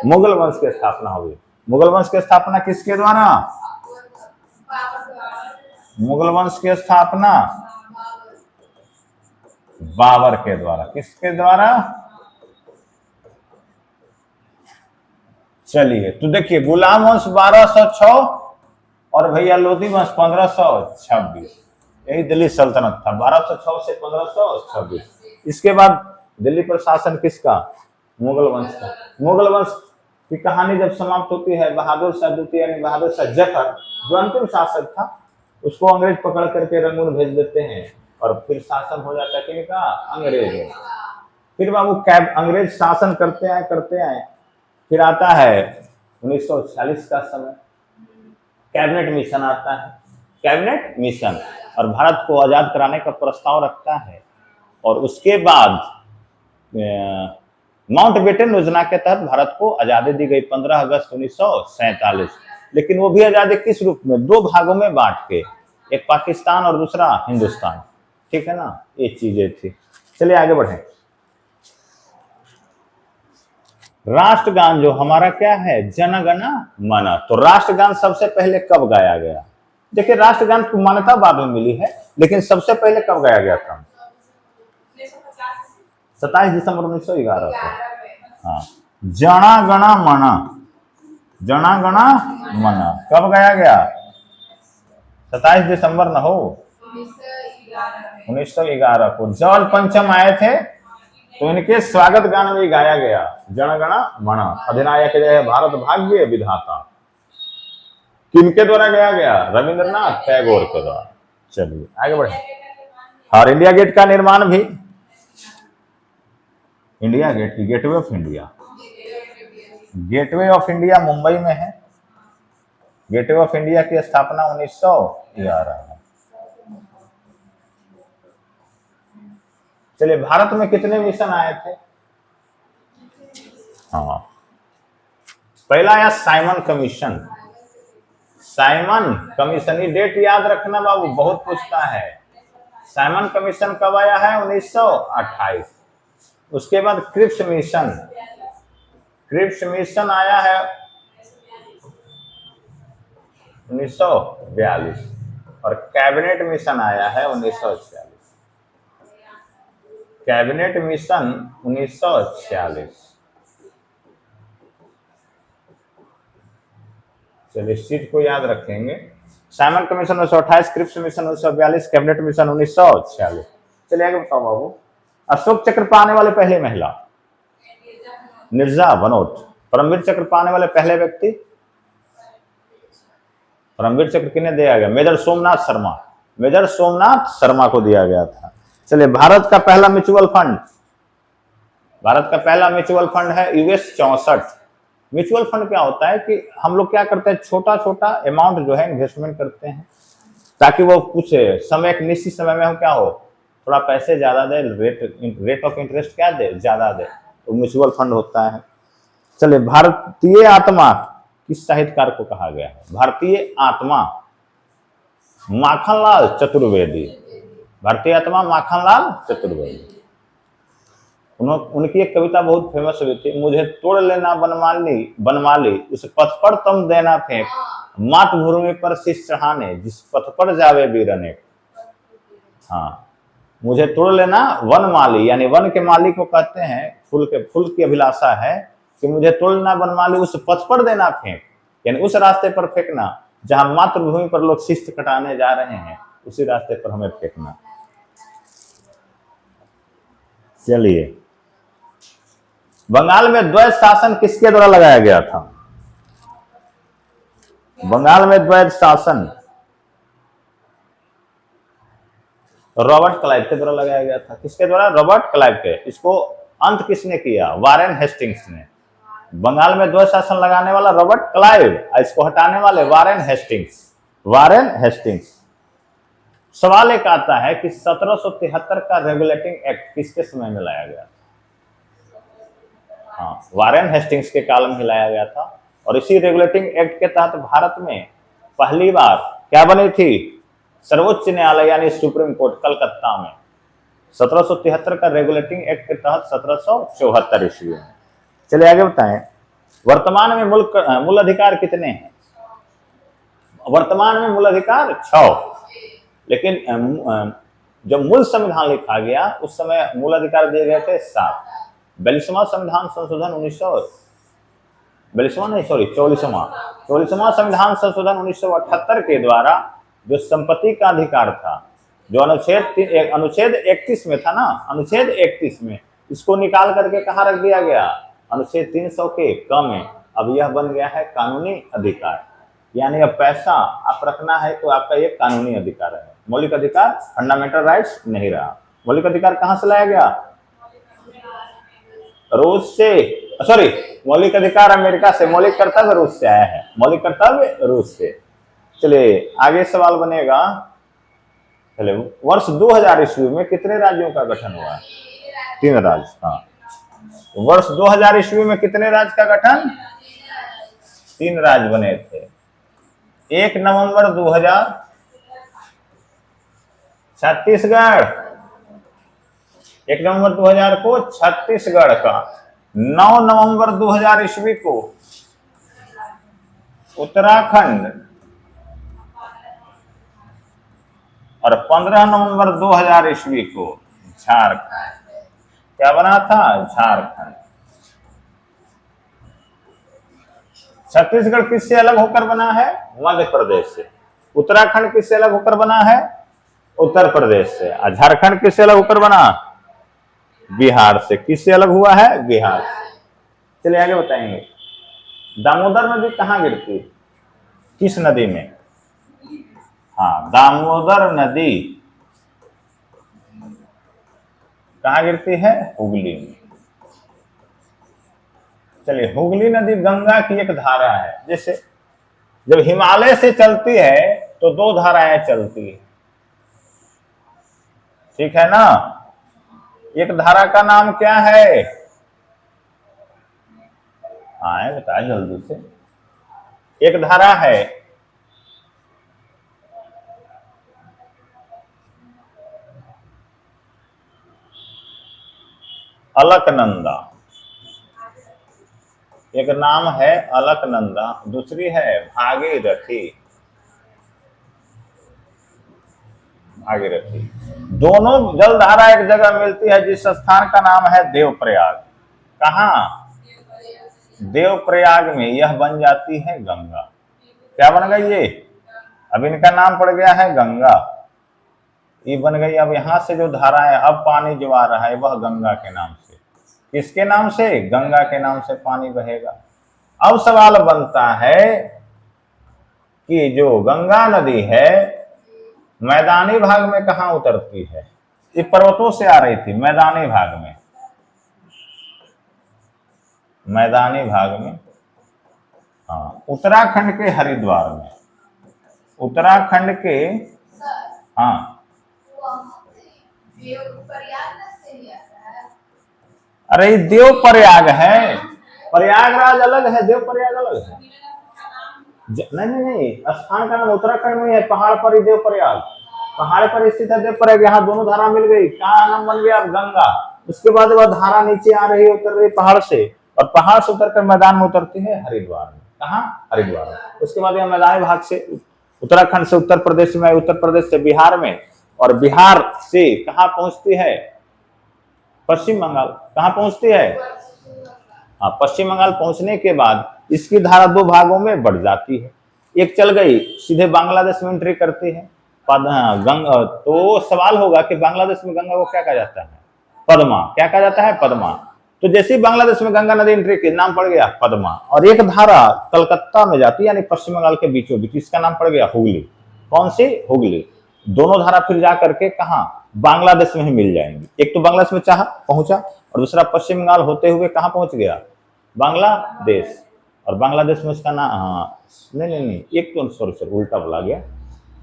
मुगल वंश की स्थापना हुई। मुगल वंश की स्थापना किसके द्वारा? मुगल वंश की स्थापना बाबर के द्वारा। किसके द्वारा? चलिए, तो देखिए, गुलाम वंश 1206 और भैया लोधी वंश 1526। यही दिल्ली सल्तनत था, 1206 से 1526। इसके बाद दिल्ली पर शासन किसका? मुगल वंश का। मुगल वंश की कहानी जब समाप्त होती है, बहादुर शाह द्वितीय यानी बहादुर शाह जफर, जो अंतिम शासक था, उसको अंग्रेज पकड़ करके रंगून भेज देते हैं, और फिर शासन हो जाता है किनका? अंग्रेज। फिर बाबू अंग्रेज शासन करते आए। फिर आता है 1946 का समय, कैबिनेट मिशन आता है। कैबिनेट मिशन और भारत को आजाद कराने का प्रस्ताव रखता है, और उसके बाद माउंटबेटन योजना के तहत भारत को आजादी दी गई 15 अगस्त 1947। लेकिन वो भी आजादी किस रूप में? 2 भागों में बांट के, एक पाकिस्तान और दूसरा हिंदुस्तान। ठीक है ना, ये चीजें थी। चलिए आगे बढ़े। राष्ट्रगान जो हमारा क्या है? जन गण मन। तो राष्ट्रगान सबसे पहले कब गाया गया? देखिए, राष्ट्रगान को मान्यता बाद में मिली है, लेकिन सबसे पहले कब गाया गया था? 27 दिसंबर 1911 को। हाँ, जना गणा मना, जना गणा मना कब गाया गया? 27 दिसंबर न हो, 1911 को। जॉर्ज पंचम आए थे, तो इनके स्वागत गान में गाया गया जनगण मन। अधिनायक जय भारत भाग्य विधाता, किनके द्वारा गाया गया? रविंद्रनाथ टैगोर के द्वारा। चलिए आगे बढ़े। और इंडिया गेट का निर्माण भी, इंडिया गेट की gateway of India, gateway of India Mumbai में है। गेटवे ऑफ इंडिया की स्थापना 1911 में। चलिए, भारत में कितने मिशन आए थे? हाँ, पहला आया साइमन कमीशन। साइमन कमीशन, ये डेट याद रखना बाबू, बहुत पूछता है। साइमन कमीशन कब आया है? 1928। उसके बाद क्रिप्स मिशन, क्रिप्स मिशन आया है 1942, और कैबिनेट मिशन आया है 1946। Cabinet mission 1946। चलिए, इस चीज को याद रखेंगे। Simon commission 1928, Cripps mission 1942, cabinet mission 1946। चलिए आगे बताओ बाबू। अशोक चक्र पाने वाले पहले महिला? निर्जा बनोट। परमवीर चक्र पाने वाले पहले व्यक्ति? परमवीर चक्र किन्हें दिया गया? मेजर सोमनाथ शर्मा, मेजर सोमनाथ शर्मा को दिया गया था। चलिए, भारत का पहला म्यूचुअल फंड, भारत का पहला म्यूचुअल फंड है यूएस 64। म्यूचुअल फंड क्या होता है कि हम लोग क्या करते हैं, छोटा छोटा अमाउंट जो है इन्वेस्टमेंट करते हैं, ताकि वो कुछ समय, एक निश्चित समय में हम क्या हो, थोड़ा पैसे ज्यादा दे, रेट ऑफ इंटरेस्ट क्या दे, ज्यादा दे, तो म्यूचुअल फंड होता है। चलिए, भारतीय आत्मा किस साहित्यकार को कहा गया है? भारतीय आत्मा माखनलाल चतुर्वेदी। भारतीय आत्मा माखनलाल चतुर्वेदी। उनकी एक कविता बहुत फेमस हुई थी, मुझे तोड़ लेना बनमाली, उस पथ पर तुम देना फेंक, मातृभूमि पर शीश चढ़ाने, जिस पथ पर जावे वीर अनेक। हाँ, मुझे तोड़ लेना वनमाली, यानी वन के माली को कहते हैं, फूल की अभिलाषा है, कि मुझे तुलना बनमाली उस पथ पर देना फेंक, यानी उस रास्ते पर फेंकना जहां मातृभूमि पर लोग शिस्त कटाने जा रहे हैं, उसी रास्ते पर हमें फेंकना। चलिए, बंगाल में द्वैध शासन किसके द्वारा लगाया गया था? बंगाल में द्वैध शासन रॉबर्ट क्लाइव के द्वारा लगाया गया था। किसके द्वारा? रॉबर्ट क्लाइव के। इसको अंत किसने किया? वारेन हेस्टिंग्स ने। बंगाल में द्वैध शासन लगाने वाला रॉबर्ट क्लाइव, इसको हटाने वाले वारेन हेस्टिंग्स। Warren Hastings. सवाल एक आता है कि 1773 का रेगुलेटिंग एक्ट किसके समय में लाया गया? हाँ, वारेन हेस्टिंग्स के काल में लाया गया था। और इसी रेगुलेटिंग एक्ट के तहत भारत में पहली बार क्या बनी थी? सर्वोच्च न्यायालय यानी सुप्रीम कोर्ट, कलकत्ता में। 1773 का रेगुलेटिंग एक्ट के तहत 1774 ईस्वी में। चलिए आगे बताएं, वर्तमान में मूल अधिकार कितने हैं? वर्तमान में मूल अधिकार 6, लेकिन जब मूल संविधान लिखा गया उस समय मूल अधिकार दिए गए थे 7। 42वां संविधान संशोधन 44वां संविधान संशोधन 1978 के द्वारा जो संपत्ति का अधिकार था, जो अनुच्छेद 31 में था ना, अनुच्छेद 31 में, इसको निकाल करके कहाँ रख दिया गया? अनुच्छेद 300 के क में। अब यह बन गया है कानूनी अधिकार, यानी अब पैसा आप रखना है तो आपका ये कानूनी अधिकार है। मौलिक अधिकार, फंडामेंटल राइट्स नहीं रहा। मौलिक अधिकार कहां से लाया गया? रूस से, सॉरी, मौलिक अधिकार अमेरिका से, मौलिक कर्तव्य रूस से आया है। मौलिक कर्तव्य रूस से। चलिए आगे सवाल बनेगा, चलिए, वर्ष 2000 ईस्वी में कितने राज्यों का गठन हुआ? 3 राज्य। हाँ, वर्ष 2000 ईस्वी में कितने राज्य का गठन? 3 राज्य बने थे। 1 नवंबर 2000 छत्तीसगढ़, 1 नवंबर 2000 को छत्तीसगढ़ का। 9 नवंबर 2000 ईस्वी को उत्तराखंड, और 15 नवंबर 2000 ईस्वी को झारखंड। क्या बना था? झारखंड। छत्तीसगढ़ किससे अलग होकर बना है? मध्य प्रदेश से। उत्तराखंड किससे अलग होकर बना है? उत्तर प्रदेश से। और झारखंड किससे अलग होकर बना? बिहार से। किससे अलग हुआ है? बिहार से। चलिए आगे बताएंगे, दामोदर नदी कहाँ गिरती? किस नदी में? हाँ, दामोदर नदी कहाँ गिरती है? हुगली में। चलिए, हुगली नदी गंगा की एक धारा है। जैसे जब हिमालय से चलती है तो 2 धाराएं चलती है, ठीक है ना? एक धारा का नाम क्या है? हाँ, बताए जल्दी से। एक धारा है अलकनंदा, एक नाम है अलकनंदा, दूसरी है भागीरथी। भागीरथी। दोनों जलधारा एक जगह मिलती है जिस स्थान का नाम है देवप्रयाग। कहाँ? देवप्रयाग में यह बन जाती है गंगा। क्या बन गई ये? अब इनका नाम पड़ गया है गंगा, ये बन गई। अब यहां से जो धारा है, अब पानी जो आ रहा है वह गंगा के नाम से। किसके नाम से? गंगा के नाम से पानी बहेगा। अब सवाल बनता है कि जो गंगा नदी है मैदानी भाग में कहां उतरती है? ये पर्वतों से आ रही थी, मैदानी भाग में। मैदानी भाग में, हाँ, उत्तराखंड के हरिद्वार में। उत्तराखंड के, हाँ, अरे देव प्रयाग है, प्रयागराज अलग है, देव प्रयाग अलग है। नहीं, स्थान का नाम उत्तराखंड में है, पहाड़ पर ही देव प्रयाग, पहाड़ पर स्थित है देव प्रयाग। यहाँ दोनों धारा मिल गई, कहाँ नाम बन गया? अब गंगा। उसके बाद वह धारा नीचे आ रही है, उतर रही पहाड़ से, और पहाड़ से उतरकर मैदान में उतरती है हरिद्वार में। कहाँ? हरिद्वार में। उसके बाद यह मैदानी भाग से उत्तराखंड से उत्तर प्रदेश में, उत्तर प्रदेश से बिहार में, और बिहार से कहाँ पहुंचती है? पश्चिम बंगाल। कहाँ पहुंचती है? हाँ, पश्चिम बंगाल पहुंचने के बाद इसकी धारा दो भागों में बढ़ जाती है। एक चल गई सीधे बांग्लादेश में एंट्री करती है गंगा। तो सवाल होगा कि बांग्लादेश में गंगा को क्या कहा जाता है? पद्मा। क्या कहा जाता है? पद्मा। तो जैसे ही बांग्लादेश में गंगा नदी एंट्री की, नाम पड़ गया पद्मा। और एक धारा कलकत्ता में जाती है, यानी पश्चिम बंगाल के बीचों बीच, इसका नाम पड़ गया हुगली। कौन सी? हुगली। दोनों धारा फिर जा करके कहा? बांग्लादेश में ही मिल जाएंगी। एक तो बांग्लादेश में चाह पहुंचा और दूसरा पश्चिम बंगाल होते हुए कहां पहुंच गया? बांग्लादेश। और बांग्लादेश में उसका नाम, नहीं, एक तो सॉरी उल्टा बोला गया।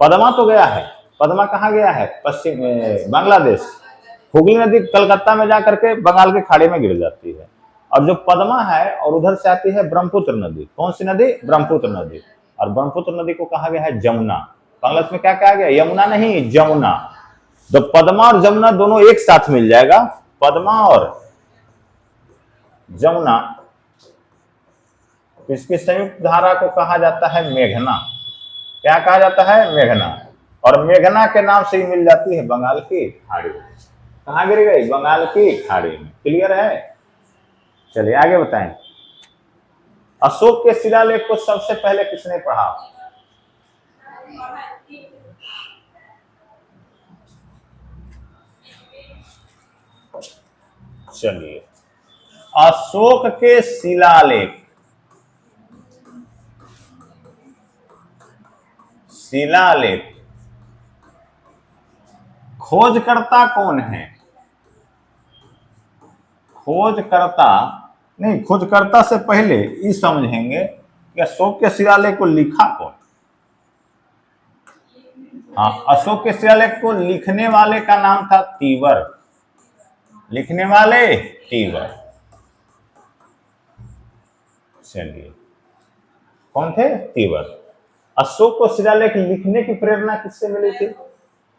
पद्मा तो गया है। पद्मा कहाँ गया है? पश्चिम बांग्लादेश। हुगली नदी कलकत्ता में जाकर के बंगाल के खाड़ी में गिर जाती है। और जो पद्मा है और उधर से आती है ब्रह्मपुत्र नदी। कौन सी नदी? ब्रह्मपुत्र नदी। और ब्रह्मपुत्र नदी को कहा गया है जमुना। बांग्लादेश में क्या कहा गया? यमुना नहीं, जमुना। तो पद्मा और जमुना दोनों एक साथ मिल जाएगा। पद्मा और जमुना, इसकी संयुक्त धारा को कहा जाता है मेघना। क्या कहा जाता है? मेघना। और मेघना के नाम से ही मिल जाती है बंगाल की खाड़ी। कहां गिर गई? बंगाल की खाड़ी में। क्लियर है? चलिए आगे बताएं। अशोक के शिलालेख को सबसे पहले किसने पढ़ा? चलिए, अशोक के शिलालेख, शिलालेख खोजकर्ता कौन है? खोजकर्ता नहीं, खोजकर्ता से पहले ये समझेंगे कि अशोक के शिलालेख को लिखा कौन। हाँ, अशोक के शिलालेख को लिखने वाले का नाम था तीवर। लिखने वाले तीवर। चलिए, कौन थे? तीवर। अशोक को शिलालेख लिखने की प्रेरणा किससे मिली थी?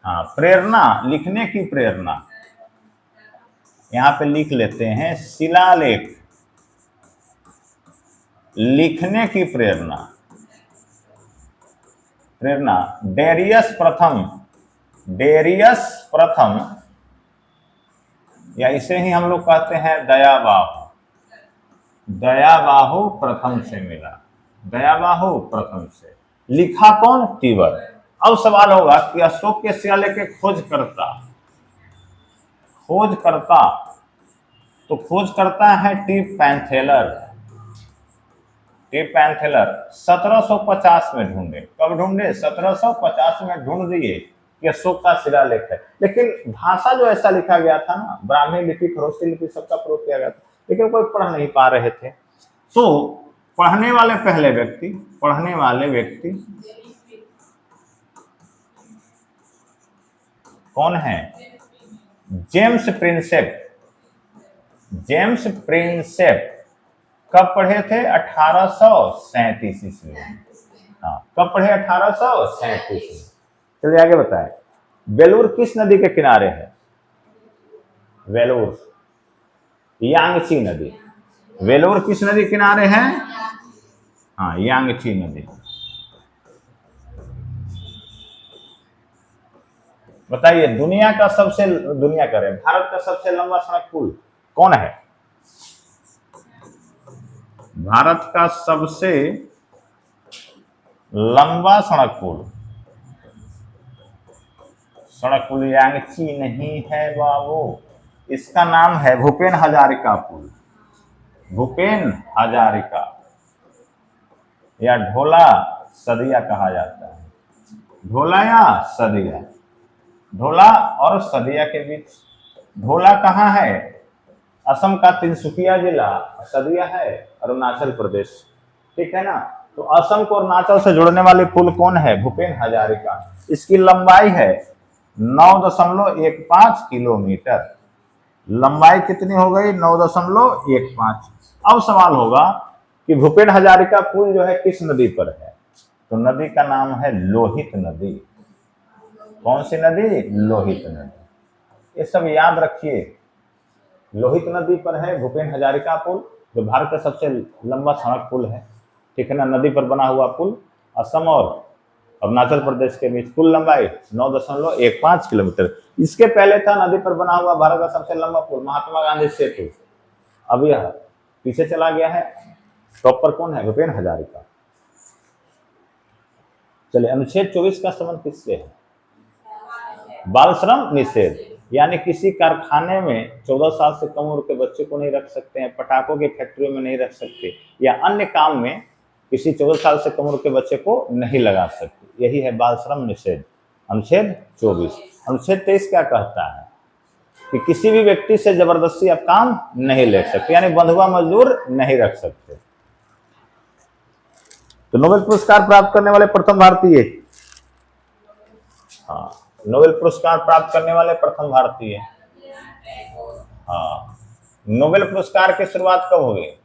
हाँ, प्रेरणा, लिखने की प्रेरणा यहां पे लिख लेते हैं। शिलालेख लिखने की प्रेरणा, प्रेरणा डेरियस प्रथम, डेरियस प्रथम, या इसे ही हम लोग कहते हैं दयाबाहु। दयाबाहु प्रथम से मिला। दयाबाहु प्रथम से। लिखा कौन? तीवर। अब सवाल होगा कि अशोक के शिलालेख के खोजकर्ता, खोजकर्ता तो खोजकर्ता है टी पैंथेलर। टी पैंथेलर 1750 में ढूंढे। कब ढूंढे? 1750 में ढूंढ दिए कि अशोक का शिलालेख है। लेकिन भाषा जो ऐसा लिखा गया था ना, ब्राह्मी लिपि, खरोष्टी लिपि, सबका प्रयोग किया गया था, लेकिन कोई पढ़ नहीं पा रहे थे। तो पढ़ने वाले पहले व्यक्ति, पढ़ने वाले व्यक्ति कौन है? James Prinsep. जेम्स प्रिंसेप कब पढ़े थे? 1837 ईस्वी में। हाँ, कब पढ़े? 1837 में। चलिए आगे बताएं। वेलूर किस नदी के किनारे है? वेलूर यांगची नदी। वेलूर किस नदी के किनारे है? हाँ, यांगची नदी। बताइए, दुनिया का सबसे, दुनिया का रहे, भारत का सबसे लंबा सड़क पुल कौन है? भारत का सबसे लंबा सड़क पुल, सड़क पुल यांगची नहीं है बाबू, इसका नाम है भूपेन हजारिका पुल। भूपेन हजारिका या ढोला सदिया कहा जाता है। ढोला या सदिया, ढोला और सदिया के बीच। ढोला कहाँ है? असम का तिनसुकिया जिला। सदिया है अरुणाचल प्रदेश। ठीक है ना? तो असम को अरुणाचल से जोड़ने वाले पुल कौन है? भूपेन हजारिका। इसकी लंबाई है 9.15 किलोमीटर। लंबाई कितनी हो गई? 9.15। अब सवाल होगा कि भूपेन हजारिका पुल जो है किस नदी पर है? तो नदी का नाम है लोहित नदी। कौन सी नदी? लोहित नदी। ये सब याद रखिए। लोहित नदी पर है भूपेन हजारिका पुल, जो भारत का सबसे लंबा सड़क पुल है। ठीक है ना? नदी पर बना हुआ पुल, असम और अरुणाचल प्रदेश के बीच। कुल लंबाई 9.15 किलोमीटर। इसके पहले था नदी पर बना हुआ भारत का सबसे लंबा पुल, महात्मा गांधी सेतु। अब यह पीछे चला गया है। टॉप पर कौन है? भूपेन हजारिका। चलिए, अनुच्छेद 24 का संबंध किससे है? बाल श्रम निषेध, यानी किसी कारखाने में 14 साल से कम उम्र के बच्चे को नहीं रख सकते हैं, पटाखों की फैक्ट्रियों में नहीं रख सकते, या अन्य काम में किसी 14 साल से कम उम्र के बच्चे को नहीं लगा सकते। यही है बाल श्रम निषेध, अनुच्छेद 24। अनुच्छेद 23 क्या कहता है? कि किसी भी व्यक्ति से जबरदस्ती आप काम नहीं ले सकते, यानी बंधुआ मजदूर नहीं रख सकते। तो नोबेल पुरस्कार प्राप्त करने वाले प्रथम भारतीय, हाँ, नोबेल पुरस्कार प्राप्त करने वाले प्रथम भारतीय, हाँ। नोबेल पुरस्कार की शुरुआत कब हुई?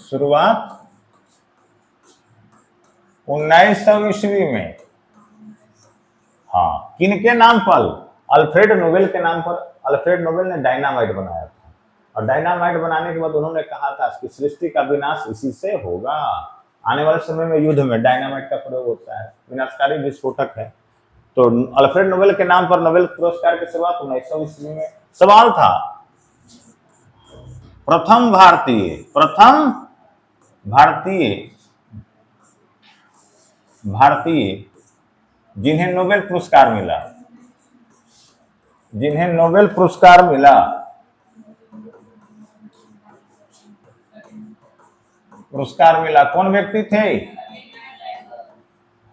शुरुआत 1900 ईस्वी में, हाँ। किनके नाम पर? अल्फ्रेड नोबेल के नाम पर। अल्फ्रेड नोबेल ने डायनामाइट बनाया था, और डायनामाइट बनाने के बाद उन्होंने कहा था कि सृष्टि का विनाश इसी से होगा। आने वाले समय में युद्ध में डायनामाइट का प्रयोग होता है, विनाशकारी विस्फोटक है। तो अल्फ्रेड नोबेल के नाम पर नोबेल पुरस्कार की शुरुआत 1900 ईस्वी में। सवाल था, प्रथम भारतीय जिन्हें नोबेल पुरस्कार मिला, पुरस्कार मिला, कौन व्यक्ति थे?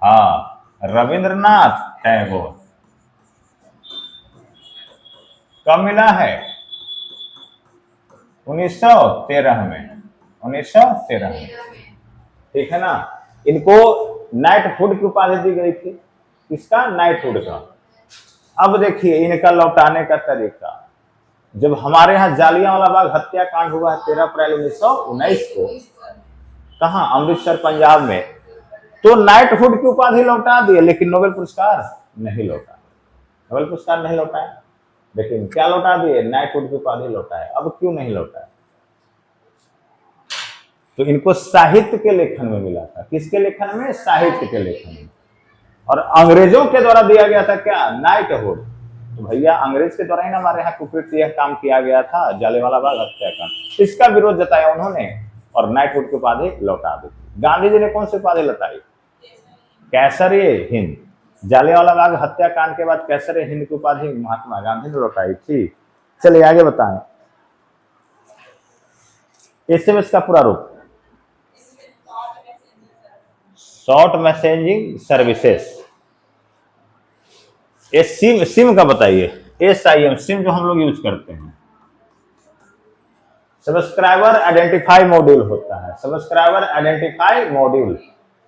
हाँ, रविंद्रनाथ टैगोर। कब मिला है? 1913 में। 1913 में, ठीक है ना। इनको नाइटहुड की उपाधि दी गई थी। किसका? नाइटहुड का। अब देखिए इनका लौटाने का तरीका। जब हमारे यहाँ जालियांवाला बाग हत्याकांड हुआ है 13 अप्रैल 1919 को, कहा? अमृतसर, पंजाब में, तो नाइटहुड की उपाधि लौटा दिए, लेकिन नोबेल पुरस्कार नहीं लौटा। नोबेल पुरस्कार नहीं लौटाए, लेकिन क्या लौटा दिए? नाइटहुड की उपाधि लौटाए। अब क्यों नहीं लौटाए? तो इनको साहित्य के लेखन में मिला था। किसके लेखन में? साहित्य के लेखन में। और अंग्रेजों के द्वारा दिया गया था क्या? नाइटहुड। तो भैया अंग्रेज के द्वारा ही ना हमारे यहाँ कुपित यह काम किया गया था, जालियांवाला बाग हत्याकांड। इसका विरोध जताया उन्होंने और नाइटहुड की उपाधि लौटा दी। गांधी जी ने कौन सी उपाधि लौटाई? कैसर-ए-हिंद। जालियांवाला बाग हत्याकांड के बाद कैसर-ए-हिंद की उपाधि महात्मा गांधी ने लौटाई थी। चलिए आगे बताएं। एसएमएस का पूरा रूप? Short messaging services. सिम का बताइए? SIM, सिम जो हम लोग यूज करते हैं। सब्सक्राइबर आइडेंटिफाई मॉड्यूल होता है। सब्सक्राइबर आइडेंटिफाई मॉड्यूल,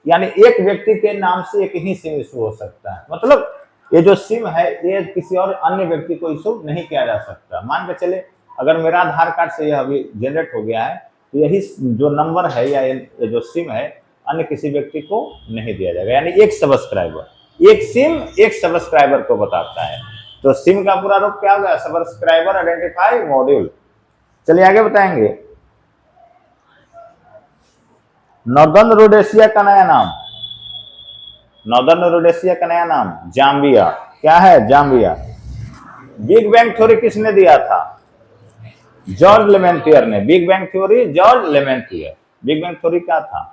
यानी एक व्यक्ति के नाम से एक ही सिम इशू हो सकता है। मतलब ये जो सिम है ये किसी और अन्य व्यक्ति को इशू नहीं किया जा सकता। मान के चले अगर मेरा आधार कार्ड से यह अभी जनरेट हो गया है, तो यही जो नंबर है या ये जो सिम है अन्य किसी व्यक्ति को नहीं दिया जाएगा। यानी एक सब्सक्राइबर, एक सिम एक सब्सक्राइबर को बताता है। तो सिम का पूरा रूप क्या होगा? Subscriber identify module. चलिए आगे बताएंगे। नॉर्दर्न रोडेशिया का नया नाम? नॉर्दर्न रोडेशिया का नया नाम जाम्बिया। क्या है? जाम्बिया। बिग बैंग थ्योरी किसने दिया था? जॉर्ज लेमेंटियर ने। Big bang theory George Lemaitre. Big bang theory क्या था?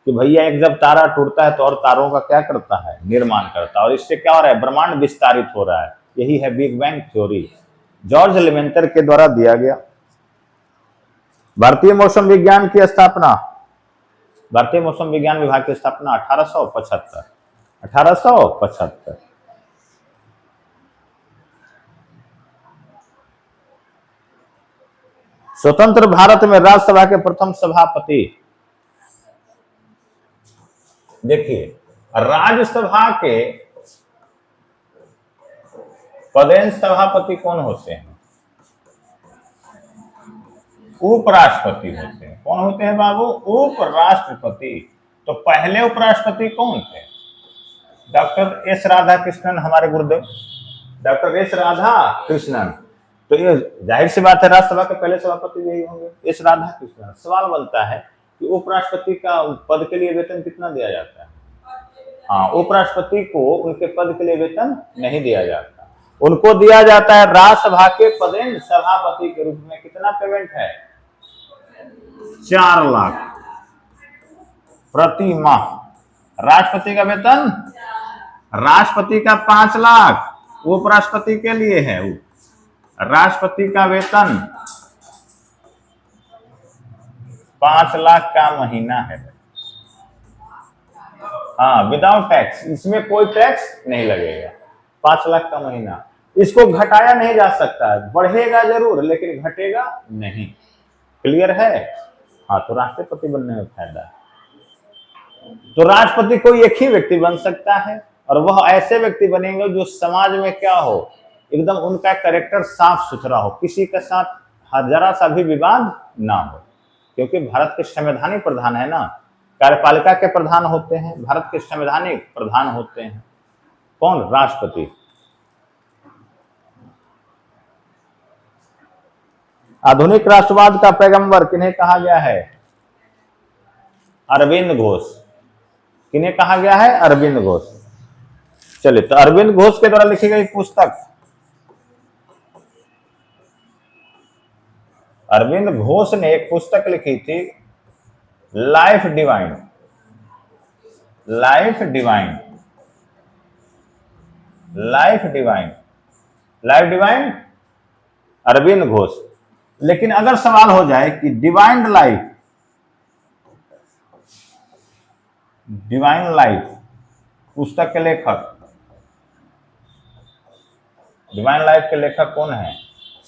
कि भैया एक जब तारा टूटता है तो और तारों का क्या करता है? निर्माण करता है, और इससे क्या हो रहा है? ब्रह्मांड विस्तारित हो रहा है। यही है बिग बैंग थ्योरी, जॉर्ज लेमेंटियर के द्वारा दिया गया। भारतीय मौसम विज्ञान की स्थापना? भारतीय मौसम विज्ञान विभाग की स्थापना 1875। 1875। स्वतंत्र भारत में राज्यसभा के प्रथम सभापति? देखिए राज्यसभा के पदेन सभापति कौन होते हैं? उपराष्ट्रपति होते हैं। कौन होते हैं बाबू? उपराष्ट्रपति। तो पहले उपराष्ट्रपति कौन थे? डॉक्टर एस राधाकृष्णन, हमारे गुरुदेव डॉक्टर एस राधाकृष्णन। तो ये जाहिर सी बात है राज्यसभा के पहले सभापति यही होंगे, एस राधाकृष्णन। सवाल बनता है कि उपराष्ट्रपति का पद के लिए वेतन कितना दिया जाता है? हाँ, उपराष्ट्रपति को उनके पद के लिए वेतन नहीं दिया जाता। उनको दिया जाता है राज्यसभा के पदेन सभापति के रूप में। कितना पेमेंट है? 4 लाख प्रति माह। राष्ट्रपति का वेतन, राष्ट्रपति का 5 लाख उपराष्ट्रपति के लिए है। राष्ट्रपति का वेतन 5 लाख का महीना है। हाँ, विदाउट टैक्स, इसमें कोई टैक्स नहीं लगेगा। 5 लाख का महीना। इसको घटाया नहीं जा सकता है, बढ़ेगा जरूर लेकिन घटेगा नहीं। क्लियर है? हाँ, तो राष्ट्रपति बनने में फायदा है। तो राष्ट्रपति कोई एक ही व्यक्ति बन सकता है, और वह ऐसे व्यक्ति बनेंगे जो समाज में क्या हो, एकदम उनका कैरेक्टर साफ सुथरा हो, किसी के साथ जरा सा भी विवाद ना हो। क्योंकि भारत के संवैधानिक प्रधान है ना, कार्यपालिका के प्रधान होते हैं, भारत के संवैधानिक प्रधान होते हैं। कौन? राष्ट्रपति। आधुनिक राष्ट्रवाद का पैगंबर किन्हें कहा गया है? अरविंद घोष। किन्हें कहा गया है? अरविंद घोष। चलिए, तो अरविंद घोष के द्वारा लिखी गई पुस्तक, अरविंद घोष ने एक पुस्तक लिखी थी, life divine. Life divine, life divine, life divine Aurobindo Ghosh. लेकिन अगर सवाल हो जाए कि डिवाइन लाइफ, डिवाइन लाइफ पुस्तक के लेखक, डिवाइन लाइफ के लेखक कौन है?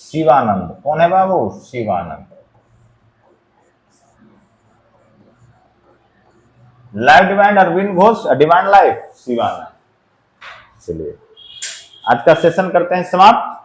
शिवानंद। कौन है बाबू? Shivanand. Life divine Aurobindo Ghosh, divine life Shivanand. चलिए, आज का सेशन करते हैं समाप्त।